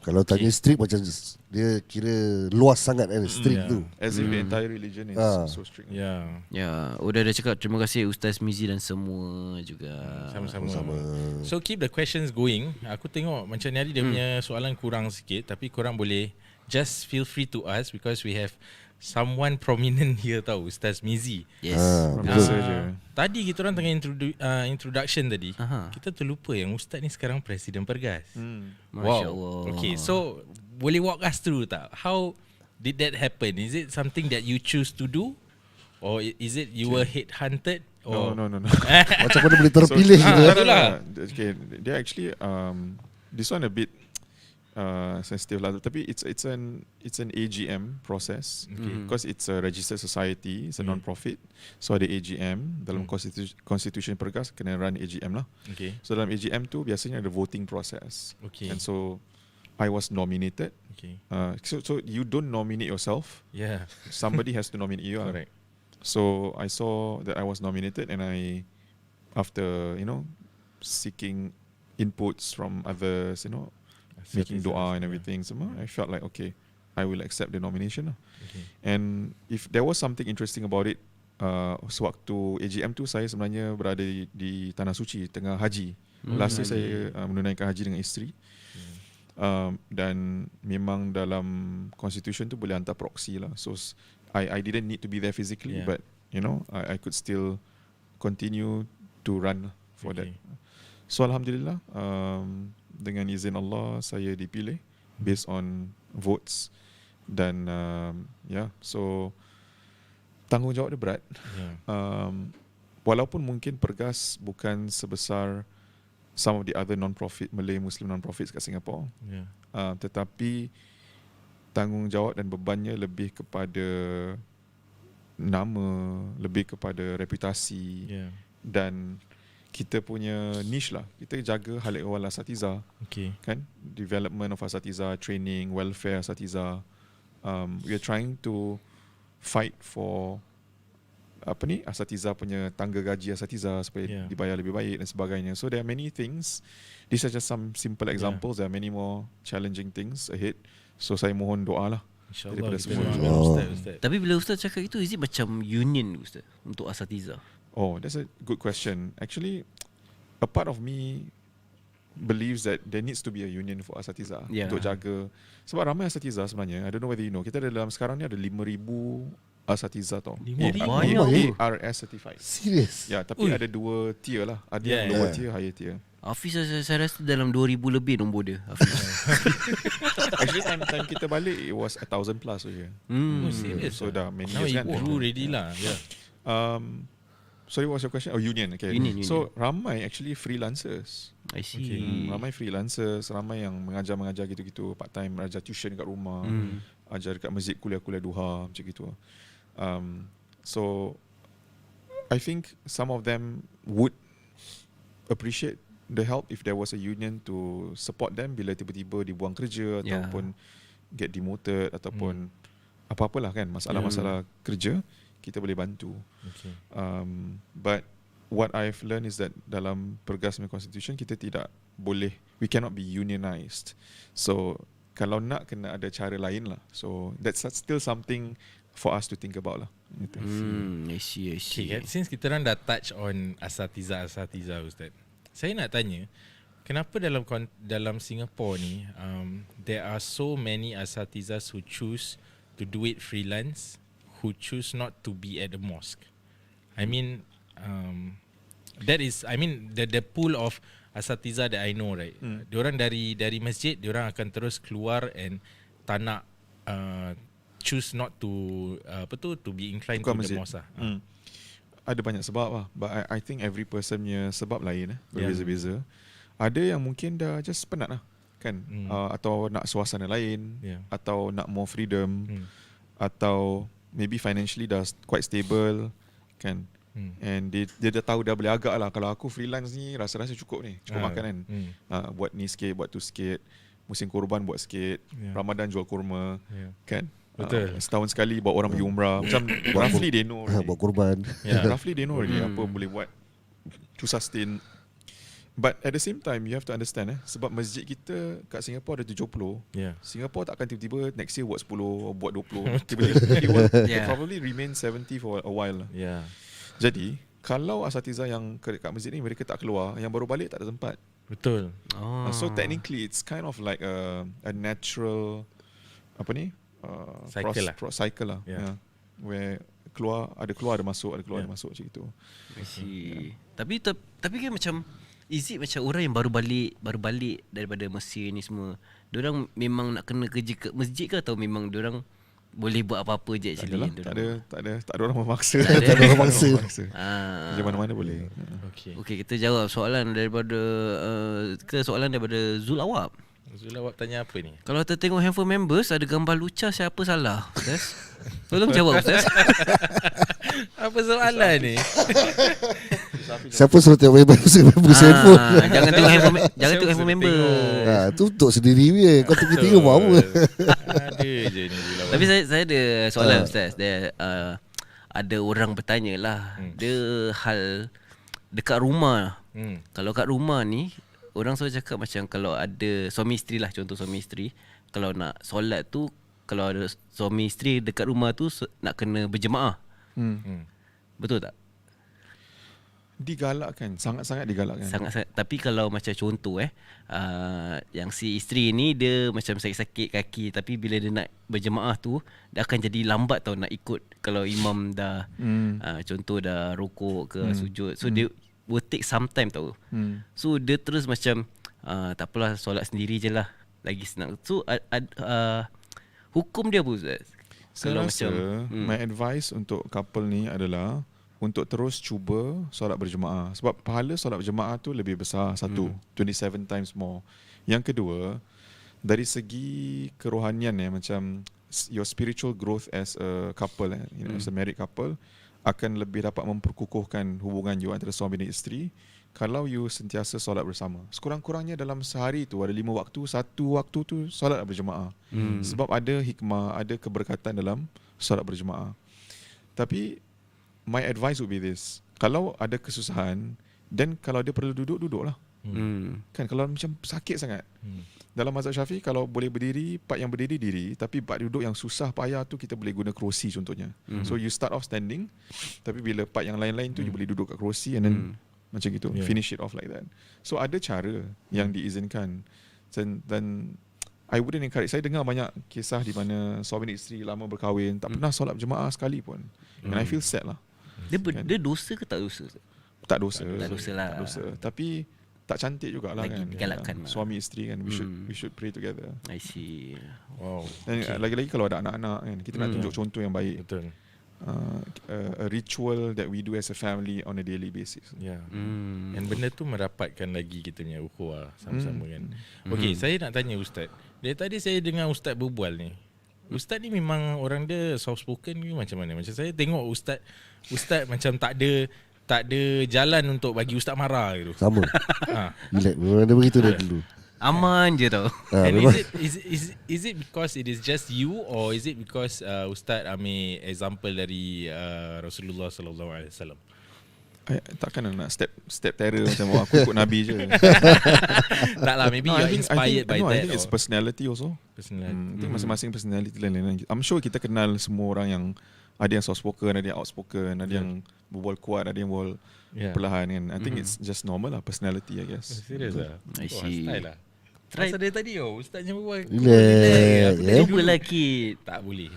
Kalau tanya strict macam dia kira luas sangat kan strict tu. As if the entire religion is so strict. Udah cakap terima kasih Ustaz Mizi dan semua juga. Sama-sama. So keep the questions going. Aku tengok macam ni hari dia punya soalan kurang sikit, tapi korang boleh just feel free to ask because we have someone prominent here tau, Ustaz Mizi. Yes. Tadi kita orang tengah introduction tadi. Kita terlupa yang Ustaz ni sekarang Presiden Pergas. Masya Allah. Okay, so boleh walk us through tak? How did that happen? Is it something that you choose to do? Or is it you were headhunted? Or No. Macam mana boleh terpilih gitu. Okay, they actually this one a bit sensitive lah, tapi it's an AGM process because it's a registered society, it's a non-profit, so ada AGM dalam constitution Pergas kena run AGM lah. So dalam AGM tu biasanya ada voting process, and so I was nominated. So you don't nominate yourself, somebody has to nominate you. Correct. So I saw that I was nominated, and I, after seeking inputs from others, making doa and everything, I felt like okay, I will accept the nomination. And if there was something interesting about it, sewaktu AGM tu saya sebenarnya berada di Tanah Suci tengah haji. Last year saya menunaikan haji dengan isteri. Dan memang dalam constitution tu boleh hantar proxy lah. So I didn't need to be there physically, but I could still continue to run for that. So alhamdulillah, dengan izin Allah saya dipilih based on votes, dan so tanggungjawab dia berat. Walaupun mungkin Pergas bukan sebesar some of the other non-profit Malay Muslim non-profits kat Singapore, tetapi tanggungjawab dan bebannya lebih kepada nama, lebih kepada reputasi, dan kita punya niche lah. Kita jaga hal ehwal asatiza, kan? Development of asatiza, training, welfare asatiza. We are trying to fight for asatiza punya tangga gaji asatiza supaya dibayar lebih baik dan sebagainya. So there are many things. These are just some simple examples. There are many more challenging things ahead. So saya mohon doa lah daripada semua. Tapi bila Ustaz cakap itu, is it macam union Ustaz untuk asatiza? Oh, that's a good question. Actually, a part of me believes that there needs to be a union for asatiza untuk jaga. Sebab ramai asatiza sebenarnya. I don't know whether you know. Kita ada dalam sekarang ni ada 5,000 asatiza tau. 5,000? ARS certified. Serius? Ya, tapi ada 2 tier lah. Ada yang lower tier, higher tier. Hafiz saya rasa dalam 2,000 lebih nombor dia. Actually time kita balik it was 1,000 plus saja. Serious? So dah many Now years kan. it grew already lah. Sorry, what's your question? Oh, union. Okay. Union. So ramai actually freelancers. I see. Ramai freelancers, ramai yang mengajar gitu-gitu, part time, ajar tuition kat rumah, ajar dekat masjid, kuliah duha macam gitu. So I think some of them would appreciate the help if there was a union to support them bila tiba-tiba dibuang kerja ataupun get demoted ataupun apa-apalah kan, masalah-masalah kerja, kita boleh bantu. But what I've learned is that dalam Pergas Constitution kita tidak boleh, we cannot be unionized. So kalau nak kena ada cara lain lah. So that's still something for us to think about lah. I see. Okay, since kita orang dah touch on asatiza Ustaz, saya nak tanya, kenapa dalam Singapore ni there are so many asatizah who choose to do it freelance, who choose not to be at the mosque. I mean that is, I mean the pool of asatizah that I know, right? Diorang dari masjid, diorang akan terus keluar and tak nak choose not to to be inclined to the mosque. Ada banyak sebab lah, but I think every person punya sebab lain berbeza-beza. Ada yang mungkin dah just penat lah kan, atau nak suasana lain, atau nak more freedom, atau maybe financially dah quite stable kan. And dia dah tahu dah boleh agak lah, kalau aku freelance ni rasa-rasa cukup makan kan. Buat ni sikit, buat tu sikit, musim korban buat sikit, Ramadan jual kurma kan. Betul. Setahun sekali bawa orang pergi umrah. Macam roughly they know already. Buat korban. Roughly they know already apa boleh buat to sustain. But at the same time you have to understand sebab masjid kita kat Singapore ada 70. Singapore takkan tiba-tiba next year buat 10 or buat 20. Tiba-tiba they will probably remain 70 for a while. Jadi kalau asatizah yang kat masjid ni mereka tak keluar, yang baru balik tak ada tempat. Betul. So technically it's kind of like a natural cycle lah. Where keluar ada masuk, ada keluar ada masuk macam itu. Tapi kan macam is it macam orang yang baru balik daripada Mesir ni semua, diorang memang nak kena kerja kat masjid ke, atau memang diorang boleh buat apa-apa je actually? Tak ada orang memaksa. Tak ada orang memaksa. Kerja mana-mana boleh. Okay, kita jawab soalan daripada soalan daripada Zul Awab. Zul Awab tanya apa ni? Kalau kita tengok handphone members ada gambar lucah, siapa salah? Ustaz? Tolong jawab Ustaz. Apa soalan ni? Siapa suruh tengok handphone? Jangan tengok handphone member. Tutup sendiri je. Kau tengok buat apa? Ada je ni. Tapi saya ada soalan Ustaz. Dia ada orang bertanya lah. Dia hal dekat rumah. Kalau kat rumah ni orang selalu cakap macam kalau ada suami isteri lah, contoh suami isteri, kalau nak solat tu, kalau ada suami isteri dekat rumah tu nak kena berjemaah. Betul tak? Digalakkan, sangat-sangat digalakkan. Sangat-sangat. Tapi kalau macam contoh yang si isteri ni dia macam sakit-sakit kaki, tapi bila dia nak berjemaah tu dia akan jadi lambat tau nak ikut kalau imam dah contoh dah rukuk ke sujud. So dia will take some time tau. So dia terus macam tak apalah, solat sendiri je lah, lagi senang. So hukum dia apa Ustaz? Saya rasa my advice untuk couple ni adalah untuk terus cuba solat berjemaah. Sebab pahala solat berjemaah tu lebih besar. 27 times more. Yang kedua, dari segi kerohanian macam your spiritual growth as a couple, as a married couple, akan lebih dapat memperkukuhkan hubungan you antara suami dan isteri kalau you sentiasa solat bersama. Sekurang-kurangnya dalam sehari tu ada 5 waktu, 1 waktu tu solat berjemaah. Sebab ada hikmah, ada keberkatan dalam solat berjemaah. Tapi my advice would be this. Kalau ada kesusahan, dan kalau dia perlu duduk, duduklah. Kan kalau macam sakit sangat. Dalam mazhab Syafi'i kalau boleh berdiri, part yang berdiri diri, tapi part duduk yang susah payah tu kita boleh guna kerusi contohnya. So you start off standing, tapi bila part yang lain-lain tu you boleh duduk kat kerusi and then macam gitu, finish it off like that. So ada cara yang diizinkan. Dan I wouldn't encourage. Saya dengar banyak kisah di mana suami dan isteri lama berkahwin tak pernah solat berjemaah sekali pun. And I feel sad lah. Dia dosa ke tak dosa? Tak dosa. Tak dosa lah. Tak dosa. Tapi tak cantik jugalah kan. Digalakkan suami isteri kan, we should pray together. I see. Wow. Dan lagi-lagi kalau ada anak-anak kan, kita nak tunjuk contoh yang baik. Betul. A ritual that we do as a family on a daily basis. And benda tu merapatkan lagi kita punya ukhuwah sama-sama kan. Okay, saya nak tanya Ustaz. Dari tadi saya dengar Ustaz berbual ni. Ustaz ni memang orang dia soft spoken ke macam mana? Macam saya tengok Ustaz macam tak ada jalan untuk bagi Ustaz marah gitu. Sama. Relax. Memang dia begitu dari dulu. Aman je tau. And is it because it is just you, or is it because Ustaz ambil example dari Rasulullah sallallahu alaihi wasallam? Takkan nak step terror macam aku ikut Nabi je. Taklah, maybe you're inspired by that. I think it's personality also. Personality. I think masing-masing personality lain-lain. I'm sure kita kenal semua orang yang Ada yang soft spoken, ada yang outspoken, ada yang berbual kuat, ada yang berbual perlahan kan. I think it's just normal lah, personality I guess. Serius lah. I see. Style lah. Try. Masa dari tadi Ustaznya berbual Relax, relax. Cuba lah Kid. Tak boleh.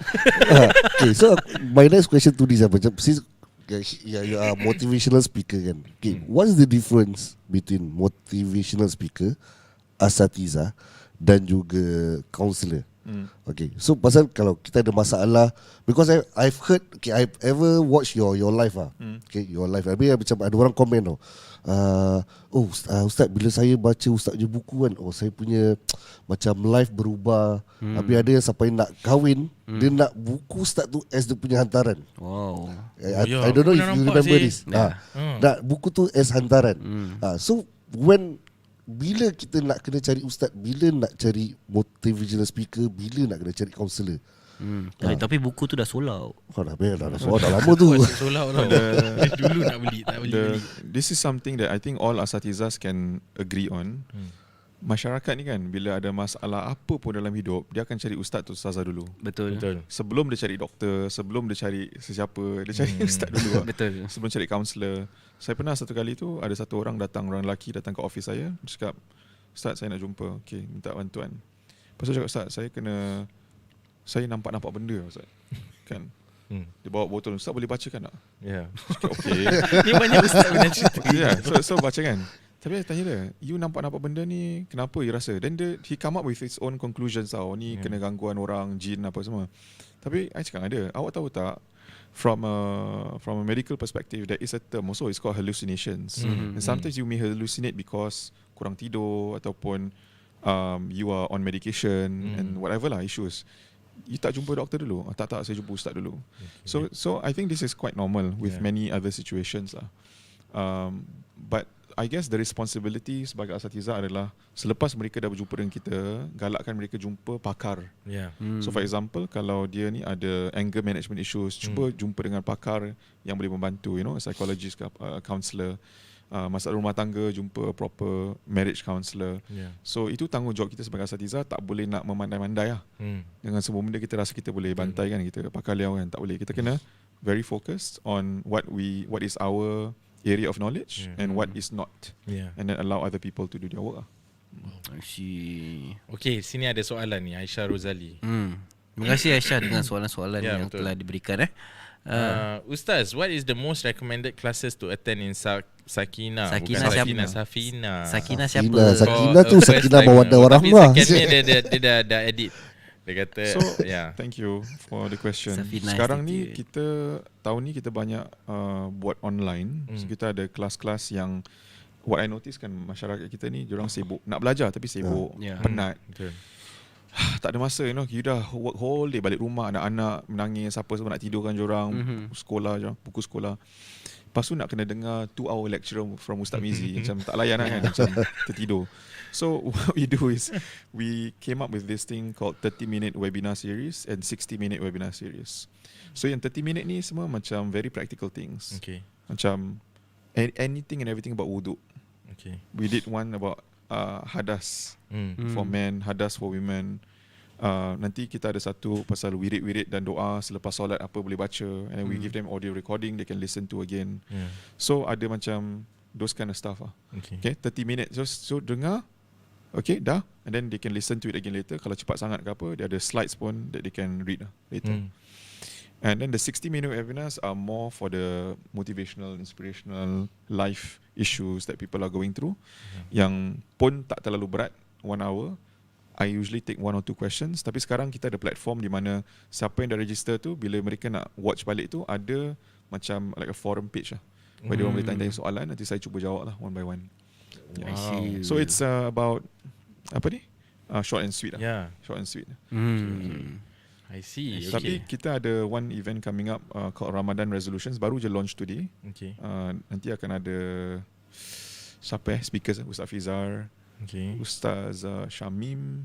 Okay, so my next question to this macam since you are motivational speaker kan. Okay, what's the difference between motivational speaker, asatiza dan juga counselor? Okay, so pasal kalau kita ada masalah, because I've heard, okay, I've ever watched your live okay, your live. Habis macam ada orang komen tau. Ustaz, bila saya baca Ustaz je buku kan, saya punya macam life berubah. Habis ada yang sampai nak kahwin, dia nak buku Ustaz tu as dia punya hantaran. Wow. I don't know if you remember this. Nak buku tu as hantaran. So bila kita nak kena cari ustaz, bila nak cari motivational speaker, bila nak kena cari counselor. Tapi buku tu dah sold out. Dah soal dah lama tu. Solat tau. Dulu nak beli, tak beli. This is something that I think all asatizas can agree on. Masyarakat ni kan, bila ada masalah apa pun dalam hidup, dia akan cari ustaz tu ustazah dulu. Betul. Sebelum dia cari doktor, sebelum dia cari sesiapa, dia cari ustaz dulu. Betul. Sebelum cari kaunselor. Saya pernah satu kali tu, ada satu orang lelaki datang ke office saya. Dia cakap, Ustaz saya nak jumpa. Okay, minta bantuan. Lepas tu cakap, Ustaz saya nampak benda Ustaz. Kan? Dia bawa botol, Ustaz boleh bacakan tak? Ya. Cakap, okay. Ni banyak ustaz pernah cerita. So baca kan. Tapi saya tanya dia, you nampak benda ni, kenapa you rasa? Then he come up with his own conclusions tau. Ni kena gangguan orang, jin apa semua. Tapi I cakap ada, awak tahu tak, from a medical perspective, there is a term also, it's called hallucinations. And sometimes you may hallucinate because kurang tidur ataupun you are on medication and whatever lah issues. You tak jumpa doktor dulu? Tak, saya jumpa ustaz dulu. So I think this is quite normal with many other situations lah. But I guess the responsibility sebagai asatiza adalah selepas mereka dah berjumpa dengan kita, galakkan mereka jumpa pakar. So for example, kalau dia ni ada anger management issues, cuba jumpa dengan pakar yang boleh membantu, you know, a psychologist ke counselor. Masalah rumah tangga, jumpa proper marriage counselor. So itu tanggungjawab kita sebagai asatiza, tak boleh nak memandai-mandai lah. Dengan semua benda kita rasa kita boleh bantai kan, kita pakar liau kan, tak boleh. Kita kena very focused on what is our area of knowledge and what is not, and then allow other people to do their work. I see. Okay, sini ada soalan ni, Aisyah Rozali. Terima kasih Aisyah dengan soalan-soalan yang betul. telah diberikan. Ustaz, what is the most recommended classes to attend in Sakinah? Sakinah Bukan siapa? Safina. Sakinah siapa? Sakinah tu Sakinah Mawaddah Warahmah. Tapi secondnya dia dah edit. Dia kata, So thank you for the question. Safinah Sekarang sedikit. ni kita tahun ni kita banyak buat online. So kita ada kelas-kelas yang what I notice kan, masyarakat kita ni diorang sibuk nak belajar tapi sibuk, penat. Betul. Tak ada masa, you know, you dah work whole day, balik rumah, anak-anak menangis, siapa semua nak tidurkan diorang, buku sekolah. Lepas tu nak kena dengar 2-hour lecture from Ustaz Mizi. Macam tak layan kan, macam tertidur. So what we do is we came up with this thing called 30-minute webinar series and 60-minute webinar series. So yang 30-minute ni semua macam very practical things. Okay. Macam anything and everything about wudu. Okay. We did one about hadas for men, hadas for women. Nanti kita ada satu pasal wirid-wirid dan doa selepas solat apa boleh baca, and then we give them audio recording they can listen to again. So ada macam those kind of stuff lah. Okay, 30 minutes. So dengar, okay, dah, and then they can listen to it again later. Kalau cepat sangat ke apa, dia ada slides pun that they can read later. And then the 60-minute webinars are more for the motivational, inspirational life issues that people are going through. Yang pun tak terlalu berat, 1 hour. I usually take 1 or 2 questions. Tapi sekarang kita ada platform di mana siapa yang dah register tu, bila mereka nak watch balik tu, ada macam like a forum page lah, where dia orang boleh tanya-tanya soalan, nanti saya cuba jawab lah one by one. I see. So it's about apa ni? Short and sweet lah. Short and sweet. I see. Tapi kita ada one event coming up called Ramadan Resolutions, baru je launch today. Nanti akan ada siapa speakers, Ustaz Fizar, Ustaz Shamim,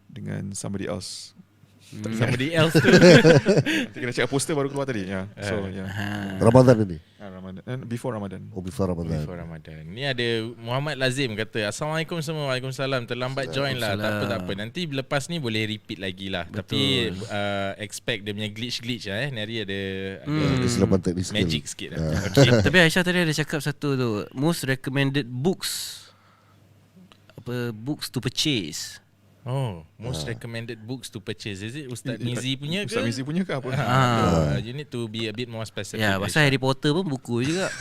dengan somebody else. Somebody else tu. Nanti kena check poster baru keluar tadi. Yeah. So yeah. Ramadan ini. Ramadan. And before Ramadan. Oh, before Ramadan. Before Ramadan. Ni ada Muhammad Lazim kata, Assalamualaikum semua. Waalaikumsalam. Terlambat join lah. Tak apa. Nanti lepas ni boleh repeat lagi lah. Tapi expect dia punya glitch lah. Ni hari ada magic sikit lah. Okay. Tapi Aisyah tadi ada cakap satu tu, most recommended books. Apa books to purchase? Oh, most recommended books to purchase. Is it Ustaz Mizi punya ke? Ustaz Mizi punya ke apa? You need to be a bit more specific. Ya, pasal Harry Potter pun buku juga.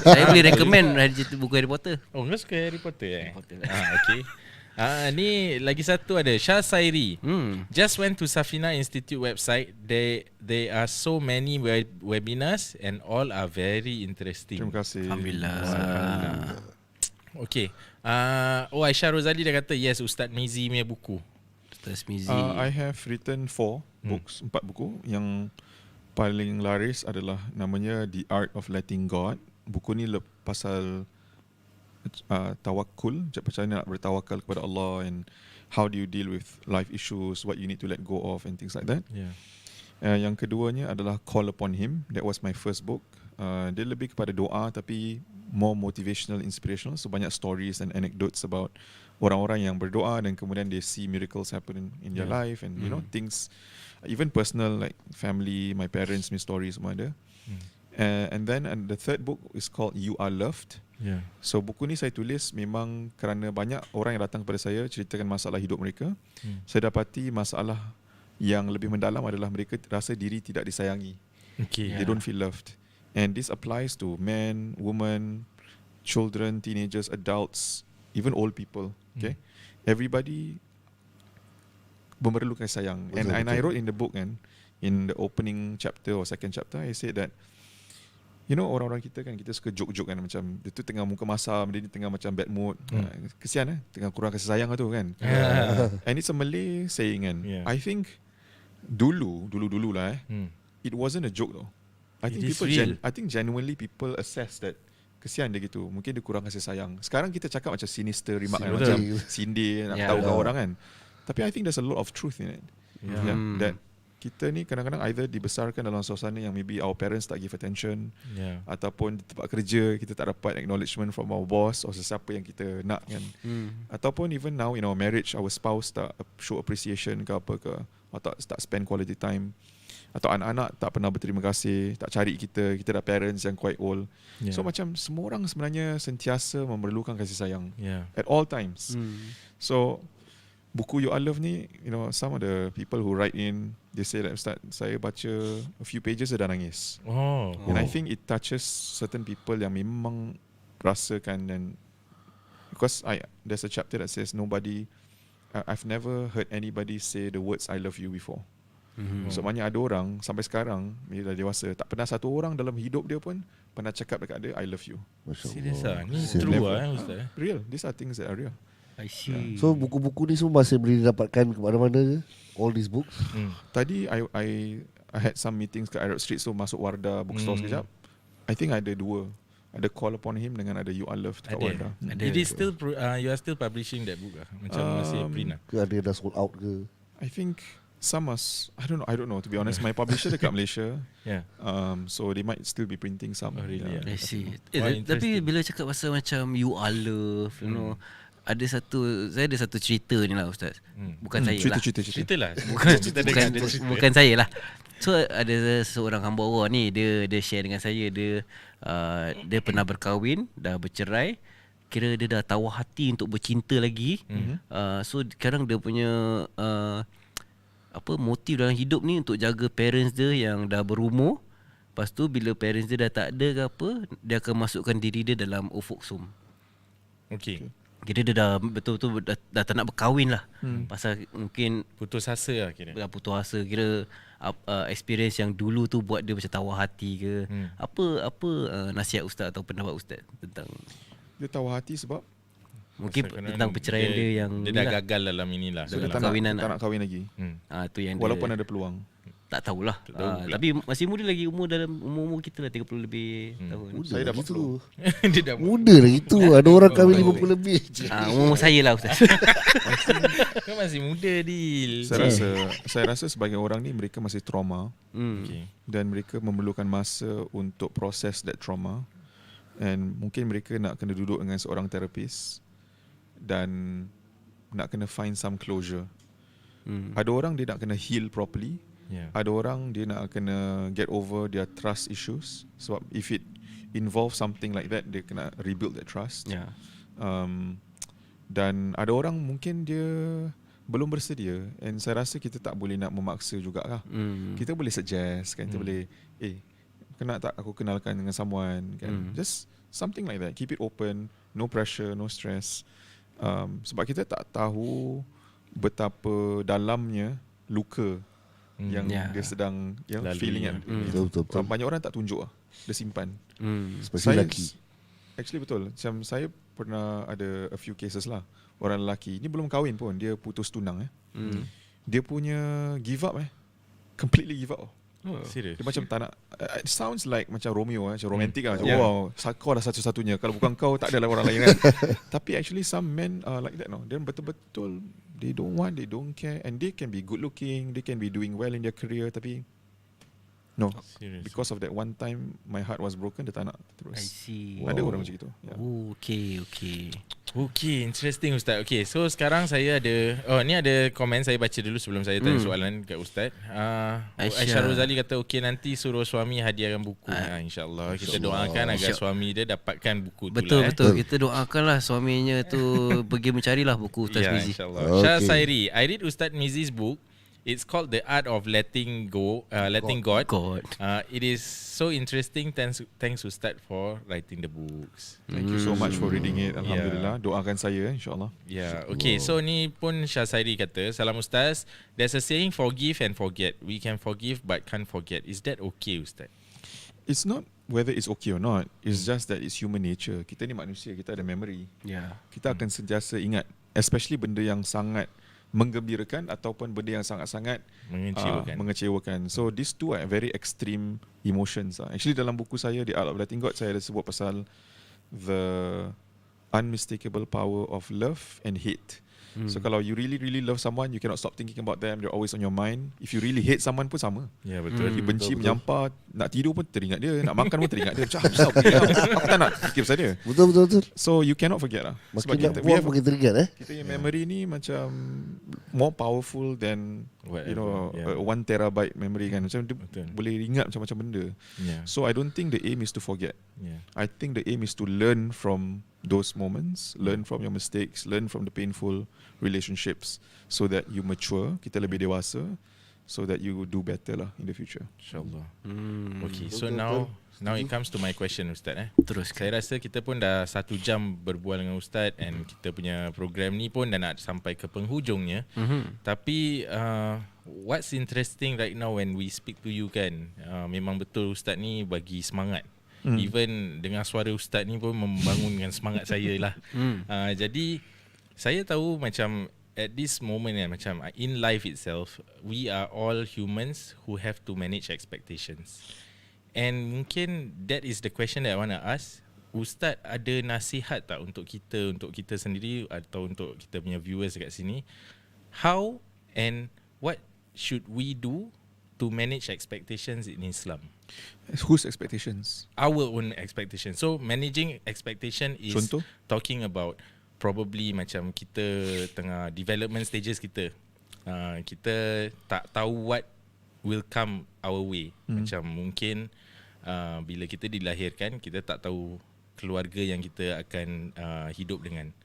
Saya boleh recommend buku Harry Potter. Oh, enggak suka Harry Potter okay. Ni lagi satu ada Shah Sairi. Just went to Safina Institute website. There are so many webinars and all are very interesting. Terima kasih. Alhamdulillah. Okay. Aisyah Rozali dah kata yes, Ustaz Mizi punya buku. Ustaz Mizi. I have written 4 books, 4 buku. Yang paling laris adalah namanya The Art of Letting God. Buku ni pasal tawakul, macam mana nak bertawakal kepada Allah, and how do you deal with life issues, what you need to let go of and things like that. Yang keduanya adalah Call Upon Him. That was my first book. Dia lebih kepada doa tapi more motivational, inspirational. So banyak stories and anecdotes about orang-orang yang berdoa dan kemudian they see miracles happen in their life, and you know, things even personal like family, my parents, my stories semua ada. And then the third book is called You Are Loved. So buku ni saya tulis memang kerana banyak orang yang datang kepada saya ceritakan masalah hidup mereka. Saya dapati masalah yang lebih mendalam adalah mereka rasa diri tidak disayangi. They don't feel loved. And this applies to men, women, children, teenagers, adults, even old people. Okay, everybody memerlukan sayang. And I wrote in the book, and in the opening chapter or second chapter, I said that, you know, orang-orang kita kan, kita suka joke-joke kan, macam dia tu tengah muka masam, dia ni tengah macam bad mood, kesian tengah kurang kasih sayang tu kan. And it's a Malay saying kan. I think dulu lah it wasn't a joke though. I think genuinely people assess that kesian dia gitu, mungkin dia kurang kasih sayang. Sekarang kita cakap macam sinister remark kan, macam sindir nak tahu orang kan. Tapi I think there's a lot of truth in it. That kita ni kadang-kadang either dibesarkan dalam suasana yang maybe our parents tak give attention, ataupun di tempat kerja kita tak dapat acknowledgement from our boss or sesiapa yang kita nak kan. Ataupun even now in our marriage, our spouse tak show appreciation ke apa ke, atau tak spend quality time, atau anak-anak tak pernah berterima kasih, tak cari kita dah parents yang quite old. So macam semua orang sebenarnya sentiasa memerlukan kasih sayang at all times. So buku You Are Loved ni, you know, some of the people who write in, they say that Ustaz, saya baca a few pages dah nangis. And I think it touches certain people yang memang rasakan. Dan because there's a chapter that says I've never heard anybody say the words I love you before. So banyak ada orang sampai sekarang bila dah dewasa, tak pernah satu orang dalam hidup dia pun pernah cakap dekat dia I love you. Serius lah, ni true lah Ustaz. Real, these are things that are real. I see. So buku-buku ni semua masih boleh didapatkan ke mana-mana je? All these books? Tadi I had some meetings ke Arab Street, so masuk Wardah bookstore sekejap. I think ada 2. Ada Call Upon Him dengan ada You Are Loved kat Wardah. It is still you are still publishing that book lah? Macam masih print lah? Ke ada dah sold out ke? I think some I don't know to be honest. My publisher dekat Malaysia. So they might still be printing some. Oh, really? I see. Tapi bila cakap pasal macam You Are Loved, you know, saya ada satu cerita ni lah Ustaz. Bukan saya lah. Cerita lah. Bukan saya lah. So ada seorang hamba Allah ni, dia share dengan saya, dia pernah berkahwin, dah bercerai, kira dia dah tawar hati untuk bercinta lagi. So sekarang dia punya motif dalam hidup ni untuk jaga parents dia yang dah berumur. Lepas tu bila parents dia dah tak ada ke apa, dia akan masukkan diri dia dalam ufuk sum. Okay. Kira dia dah betul-betul dah tak nak berkahwin lah. Pasal mungkin putus asa lah kira. Dah putus asa. Kira experience yang dulu tu buat dia macam tawar hati ke. Apa nasihat Ustaz atau pendapat Ustaz tentang dia tawar hati sebab mungkin tentang perceraian dia yang dia dah gagal dalam inilah. So dia tak nak kahwin lagi. Tu yang walaupun ada peluang. Tak tahulah. Tapi masih muda lagi, umur kita lah 30 lebih tahun. Muda Saya dah lagi tu. Dia dah Muda lagi tu. Ada orang kahwin 50 lebih je. Umur saya lah Ustaz. Kau masih muda, Dil. Saya rasa sebagai orang ni mereka masih trauma. Okay. Dan mereka memerlukan masa untuk proses that trauma. And mungkin mereka nak kena duduk dengan seorang terapis dan nak kena find some closure. Ada orang dia nak kena heal properly. Ada orang dia nak kena get over their trust issues. Sebab if it involves something like that, dia kena rebuild that trust. Dan ada orang mungkin dia belum bersedia. And saya rasa kita tak boleh nak memaksa jugalah. Kita boleh suggest kan. Kita boleh kena tak aku kenalkan dengan someone kan. Just something like that. Keep it open. No pressure, no stress. Sebab kita tak tahu betapa dalamnya luka yang dia sedang feeling kan. Betul. Banyak orang tak tunjuk lah. Dia simpan. Especially lelaki. Actually betul. Macam saya pernah ada a few cases lah. Orang lelaki ni belum kahwin pun dia putus tunang Dia punya give up completely give up. Serius? Dia macam tak nak. It sounds like macam Romeo macam romantic lah. Wow, kau dah satu-satunya. Kalau bukan kau tak ada lah orang lain kan. Tapi actually some men are like that no. Dia betul-betul they don't want, they don't care, and they can be good looking, they can be doing well in their career, tapi no. Serious? Because of that one time my heart was broken, dia tak nak terus. I see. Ada orang macam itu. Okay, interesting Ustaz. Okay, so sekarang saya ada ni ada komen saya baca dulu sebelum saya tanya soalan kat Ustaz. Aisyah Rozali kata okay, nanti suruh suami hadiahkan buku. InsyaAllah kita doakan agar suami dia dapatkan buku tu. Betul. Kita doakanlah suaminya tu pergi mencarilah buku Ustaz Mizi. InsyaAllah. Syah Sairi, I read Ustaz Mizi's book. It's called The Art of Letting Go, Letting God. It is so interesting. Thanks Ustaz for writing the books. Thank you so much for reading it. Alhamdulillah. Doakan saya insyaAllah. Okay, so ni pun Syah Sairi kata, Salam Ustaz, there's a saying forgive and forget. We can forgive but can't forget. Is that okay Ustaz? It's not whether it's okay or not. It's just that it's human nature. Kita ni manusia, kita ada memory. Kita akan sentiasa ingat, especially benda yang sangat menggembirakan ataupun benda yang sangat-sangat mengecewakan. So these two are very extreme emotions. Actually dalam buku saya The Art of Letting God, saya ada sebut pasal the unmistakable power of love and hate. So kalau you really love someone, you cannot stop thinking about them. They're always on your mind. If you really hate someone pun sama. Ya, betul. You benci, menyampah, nak tidur pun teringat dia, nak makan pun teringat dia. Aku tak nak fikir pasal dia. Betul. So you cannot forget lah. Makin nak buang makin teringat Kita punya memory ni macam more powerful than whatever, 1 terabyte memory kan. Macam dia boleh ingat macam-macam benda. So I don't think the aim is to forget. I think the aim is to learn from those moments, learn from your mistakes, learn from the painful relationships, so that you mature, kita lebih dewasa, so that you do better lah in the future. InsyaAllah. Okay, so now it comes to my question Ustaz. Terus. Saya rasa kita pun dah 1 jam berbual dengan Ustaz, and kita punya program ni pun dah nak sampai ke penghujungnya. Tapi what's interesting right now when we speak to you kan, memang betul Ustaz ni bagi semangat. Even dengan suara Ustaz ni pun membangunkan semangat saya lah. Jadi saya tahu macam at this moment macam in life itself, we are all humans who have to manage expectations. And mungkin that is the question that I want to ask. Ustaz ada nasihat tak untuk kita sendiri atau untuk kita punya viewers kat sini? How and what should we do to manage expectations in Islam? Whose expectations? Our own expectations. So managing expectation is Contoh? talking about probably macam kita tengah development stages kita. Kita tak tahu what will come our way. Macam mungkin bila kita dilahirkan, kita tak tahu keluarga yang kita akan hidup dengan.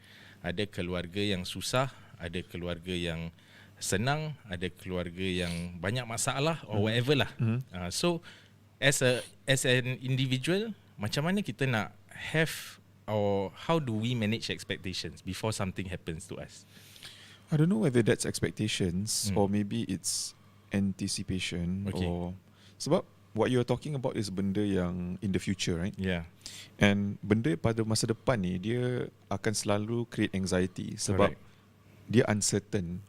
Ada keluarga yang susah, ada keluarga yang senang, ada keluarga yang banyak masalah or whatever lah. So as an individual, macam mana kita nak have, or how do we manage expectations before something happens to us? I don't know whether that's expectations or maybe it's anticipation. Or sebab what you're talking about is benda yang in the future, right? And benda pada masa depan ni dia akan selalu create anxiety sebab dia uncertain.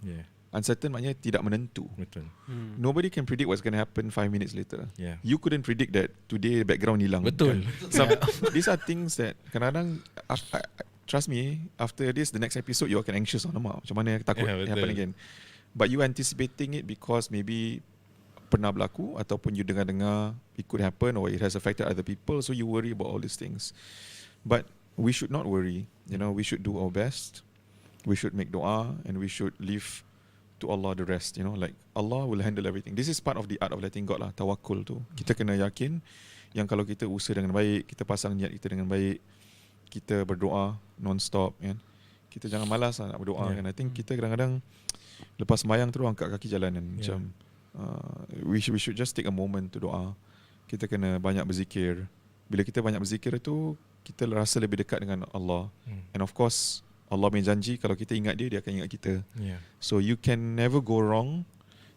Uncertain maknanya tidak menentu. Betul. Nobody can predict what's going to happen 5 minutes later. Yeah. You couldn't predict that today background hilang. Betul. Kan? These are things that kadang-kadang trust me, after this the next episode you akan anxious macam mana takut happen again. But you anticipating it because maybe pernah berlaku ataupun you dengar-dengar it could happen or it has affected other people, so you worry about all these things. But we should not worry. We should do our best. We should make doa and we should leave to Allah the rest. Like Allah will handle everything. This is part of the art of letting God lah, tawakkul tu. Kita kena yakin yang kalau kita usaha dengan baik, kita pasang niat kita dengan baik, kita berdoa non-stop kan. Kita jangan malas lah nak berdoa kan. I think kita kadang-kadang lepas sembahyang terus angkat kaki jalanan macam we should just take a moment to doa. Kita kena banyak berzikir. Bila kita banyak berzikir itu, kita rasa lebih dekat dengan Allah. And of course Allah berjanji kalau kita ingat dia akan ingat kita. So you can never go wrong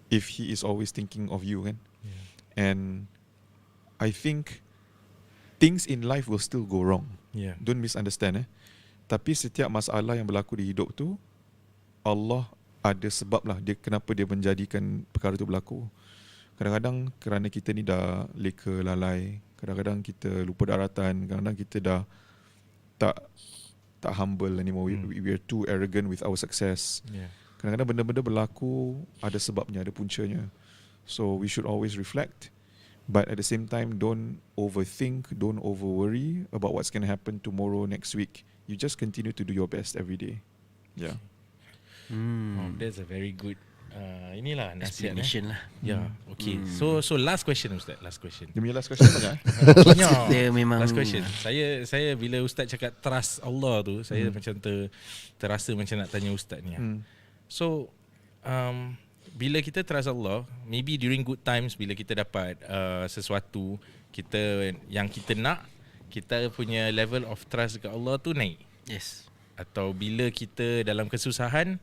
if he is always thinking of you kan. And I think things in life will still go wrong. Don't misunderstand Tapi setiap masalah yang berlaku di hidup tu, Allah ada sebab lah dia kenapa dia menjadikan perkara tu berlaku. Kadang-kadang kerana kita ni dah leka lalai, kadang-kadang kita lupa daratan, kadang-kadang kita dah tak humble anymore. We are too arrogant with our success. Kadang-kadang benda-benda berlaku ada sebabnya, ada puncanya. So we should always reflect, but at the same time don't overthink, don't over worry about what's going to happen tomorrow, next week. You just continue to do your best every day. That's a very good inilah nasihat explanation lah. Okay. So last question Ustaz. Last question. Dia punya last question banyak. Dia memang last question. Saya bila Ustaz cakap trust Allah tu, saya macam terasa macam nak tanya Ustaz ni. So bila kita trust Allah, maybe during good times bila kita dapat sesuatu yang kita nak, kita punya level of trust dekat Allah tu naik. Yes. Atau bila kita dalam kesusahan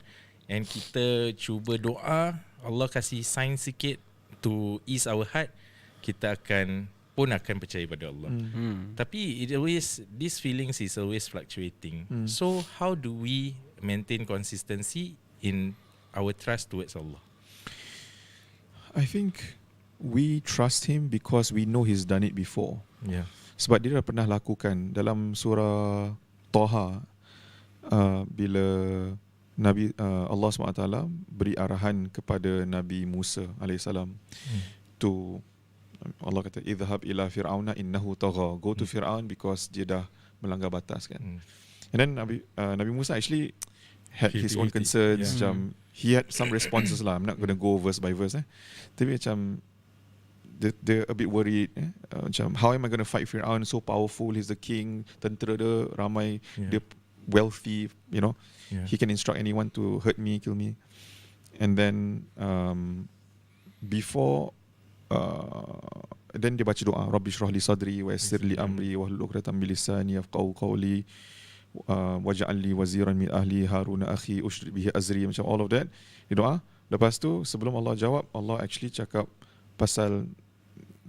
and kita cuba doa, Allah kasih sign sikit to ease our heart, kita akan percaya pada Allah. Tapi these feelings is always fluctuating. So how do we maintain consistency in our trust towards Allah? I think we trust him because we know he's done it before. Sebab dia dah pernah lakukan dalam surah Taha, bila Nabi Allah SWT beri arahan kepada Nabi Musa alaihissalam to Allah kata idhhab ila fir'auna innahu tagha, go to Fir'aun because dia dah melanggar batas kan. And then Nabi Musa actually had his own concerns. Macam he had some responses lah. I'm not going to go verse by verse tapi macam they're a bit worried macam how am I going to fight Fir'aun, so powerful, he's the king, tentera dia ramai, dia wealthy, he can instruct anyone to hurt me, kill me. And then then dia baca doa, Rabbi shrah li sadri wa yassir li amri wahlul 'uqdatam min lisani yafqahu qawli waj'al li waziran min ahli Harun akhi ushrid bihi azri, macam all of that dia doa. Lepas tu sebelum Allah jawab, Allah actually cakap pasal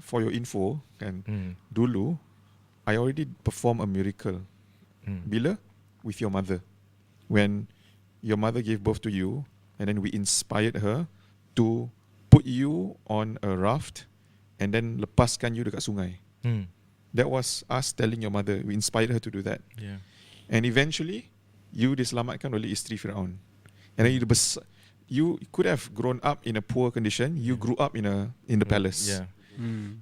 for your info kan, dulu I already perform a miracle. Bila? With your mother. When your mother gave birth to you, and then we inspired her to put you on a raft and then lepaskan you dekat sungai. That was us telling your mother. We inspired her to do that. And eventually you diselamatkan oleh isteri Fir'aun. And then you could have grown up in a poor condition. You grew up in the palace.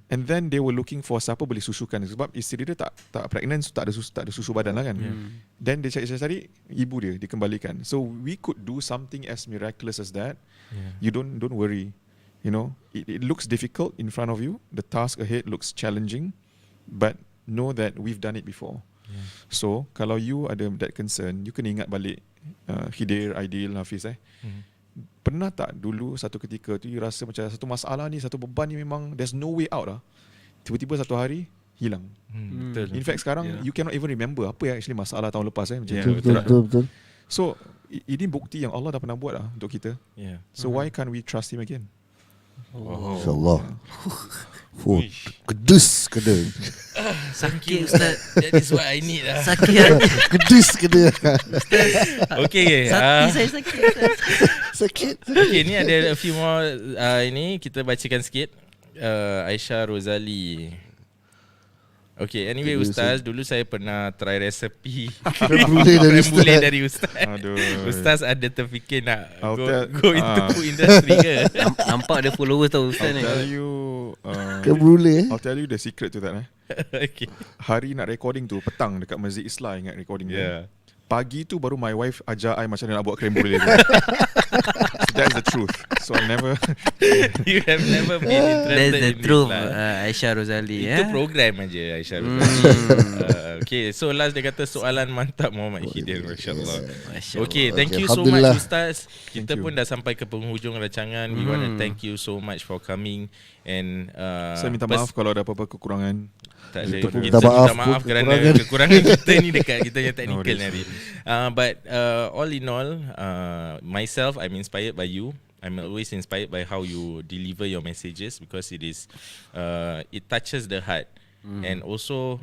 And then they were looking for siapa boleh susukan, sebab isteri dia tak pregnant, so tak ada susu badan lah kan. Then dia cari ibu dia dikembalikan. So we could do something as miraculous as that. You don't worry. It looks difficult in front of you. The task ahead looks challenging, but know that we've done it before. So kalau you ada that concern, you kena ingat balik Khidir, Aidil, Hafiz pernah tak dulu satu ketika tu you rasa macam satu masalah ni, satu beban ni memang there's no way out lah, tiba-tiba satu hari hilang. In fact sekarang you cannot even remember apa yang actually masalah tahun lepas macam betul. So ini bukti yang Allah dah pernah buat lah untuk kita. So why can't we trust him again? InsyaAllah. Kedus kena. Sakit Ustaz. That is what I need lah. Sakit. Kedus kena. Okay. Sakit saya sakit Ustaz. Sakit. Okay, ni ada a few more. Ini kita bacakan sikit. Aisyah Rozali. Okay, anyway Ustaz, dulu saya pernah try resepi Creme brulee dari Ustaz. Aduh. Ustaz ada terfikir nak I'll go into food industry ke? Nampak ada followers tau Ustaz ni. Creme brulee. I'll tell you the secret to that. Okay. Hari nak recording tu petang dekat Masjid Islah, ingat recording tu. Yeah. Pagi tu baru my wife ajar I macam mana nak buat creme brulee tu. So that's the truth. So I never You have never been interested That's the in truth. this lah. Aisyah Rozali. Itu program aja Aisyah Rozali. Okay, so last dia kata soalan mantap Muhammad Hidin, masya-Allah. Okay, thank you so much Ustaz. Kita pun dah sampai ke penghujung rancangan. We want to thank you so much for coming and saya minta maaf kalau ada apa-apa kekurangan. Tak ada. Kita pun Kita minta minta maaf maaf kerana kekurangan kita ni dekat kita punya technical ni hari. But all in all, myself, I'm inspired by you. I'm always inspired by how you deliver your messages because it is, it touches the heart, and also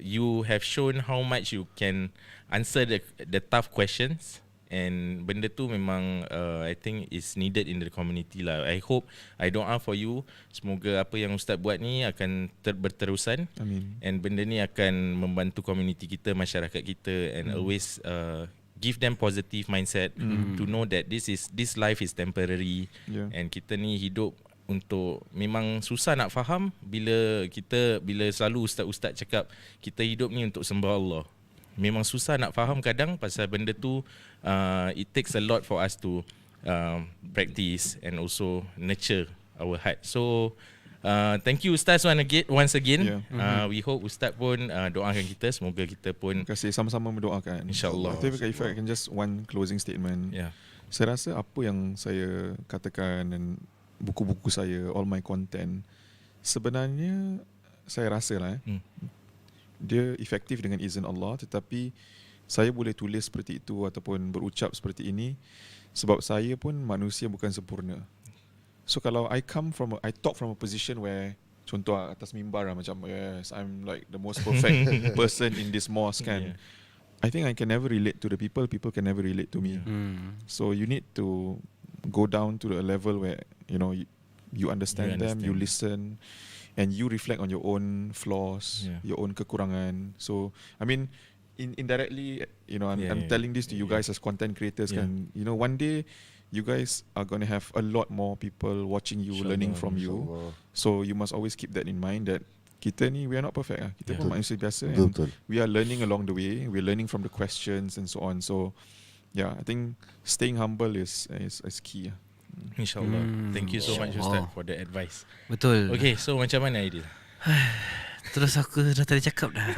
you have shown how much you can answer the tough questions. And benda tu memang I think is needed in the community lah. I hope, I doa for you, semoga apa yang Ustaz buat ni akan berterusan. Amin. And benda ni akan membantu community kita, masyarakat kita, and always give them positive mindset to know that this life is temporary. And kita ni hidup untuk, memang susah nak faham bila selalu ustaz-ustaz cakap kita hidup ni untuk sembah Allah. Memang susah nak faham kadang pasal benda tu it takes a lot for us to practice and also nurture our heart. So thank you Ustaz once again. We hope Ustaz pun doakan kita, semoga kita pun Terima kasih, sama-sama mendoakan, InsyaAllah. Tapi if I can just one closing statement. Saya rasa apa yang saya katakan dan buku-buku saya, all my content, sebenarnya saya rasa lah dia efektif dengan izin Allah, tetapi saya boleh tulis seperti itu ataupun berucap seperti ini sebab saya pun manusia bukan sempurna. So kalau I talk from a position where, contoh atas mimbar lah, macam yes, I'm like the most perfect person in this mosque kan. I think I can never relate to the people can never relate to me. So you need to go down to the level where you understand them, you listen, and you reflect on your own flaws, your own kekurangan. So I mean, indirectly, I'm telling this to you guys as content creators. Kan, one day you guys are gonna have a lot more people watching you, learning from you. So you must always keep that in mind, that kita ni, we are not perfect. Kita pun manusia biasa, and we are learning along the way. We're learning from the questions and so on. So yeah, I think staying humble is key. InsyaAllah. Thank you so much Ustaz for the advice. Betul. Okay, so macam mana Aidil? Terus aku dah tadi cakap dah.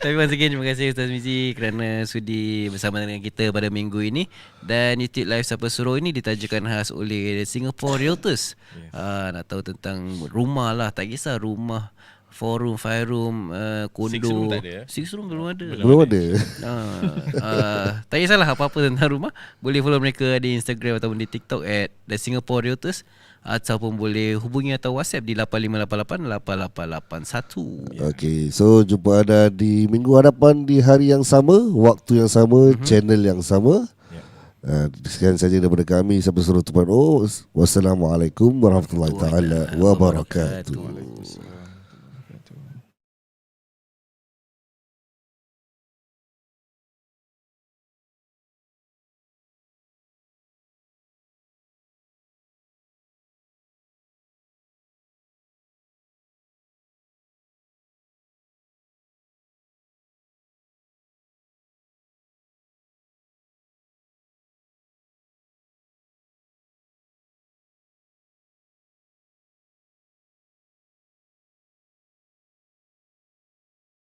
Tapi once again, terima kasih Ustaz Mizi kerana sudi bersama dengan kita pada minggu ini. Dan YouTube Live Siapa Suro ini ditajakan khas oleh Singapore Realtors. Nak tahu tentang rumah lah, tak kisah rumah 4 room, 5 room, kondo. 6 room tak ada 6 room belum ada. Belum ada. Tak kisahlah apa-apa tentang rumah, boleh follow mereka di Instagram ataupun di TikTok @The Singapore Realtors, ataupun boleh hubungi atau WhatsApp di 85888881. Okay, so jumpa anda di minggu hadapan di hari yang sama, waktu yang sama, channel yang sama. Sekian saja daripada kami Siapa Suro 2.0. Wassalamualaikum warahmatullahi taala wabarakatuh.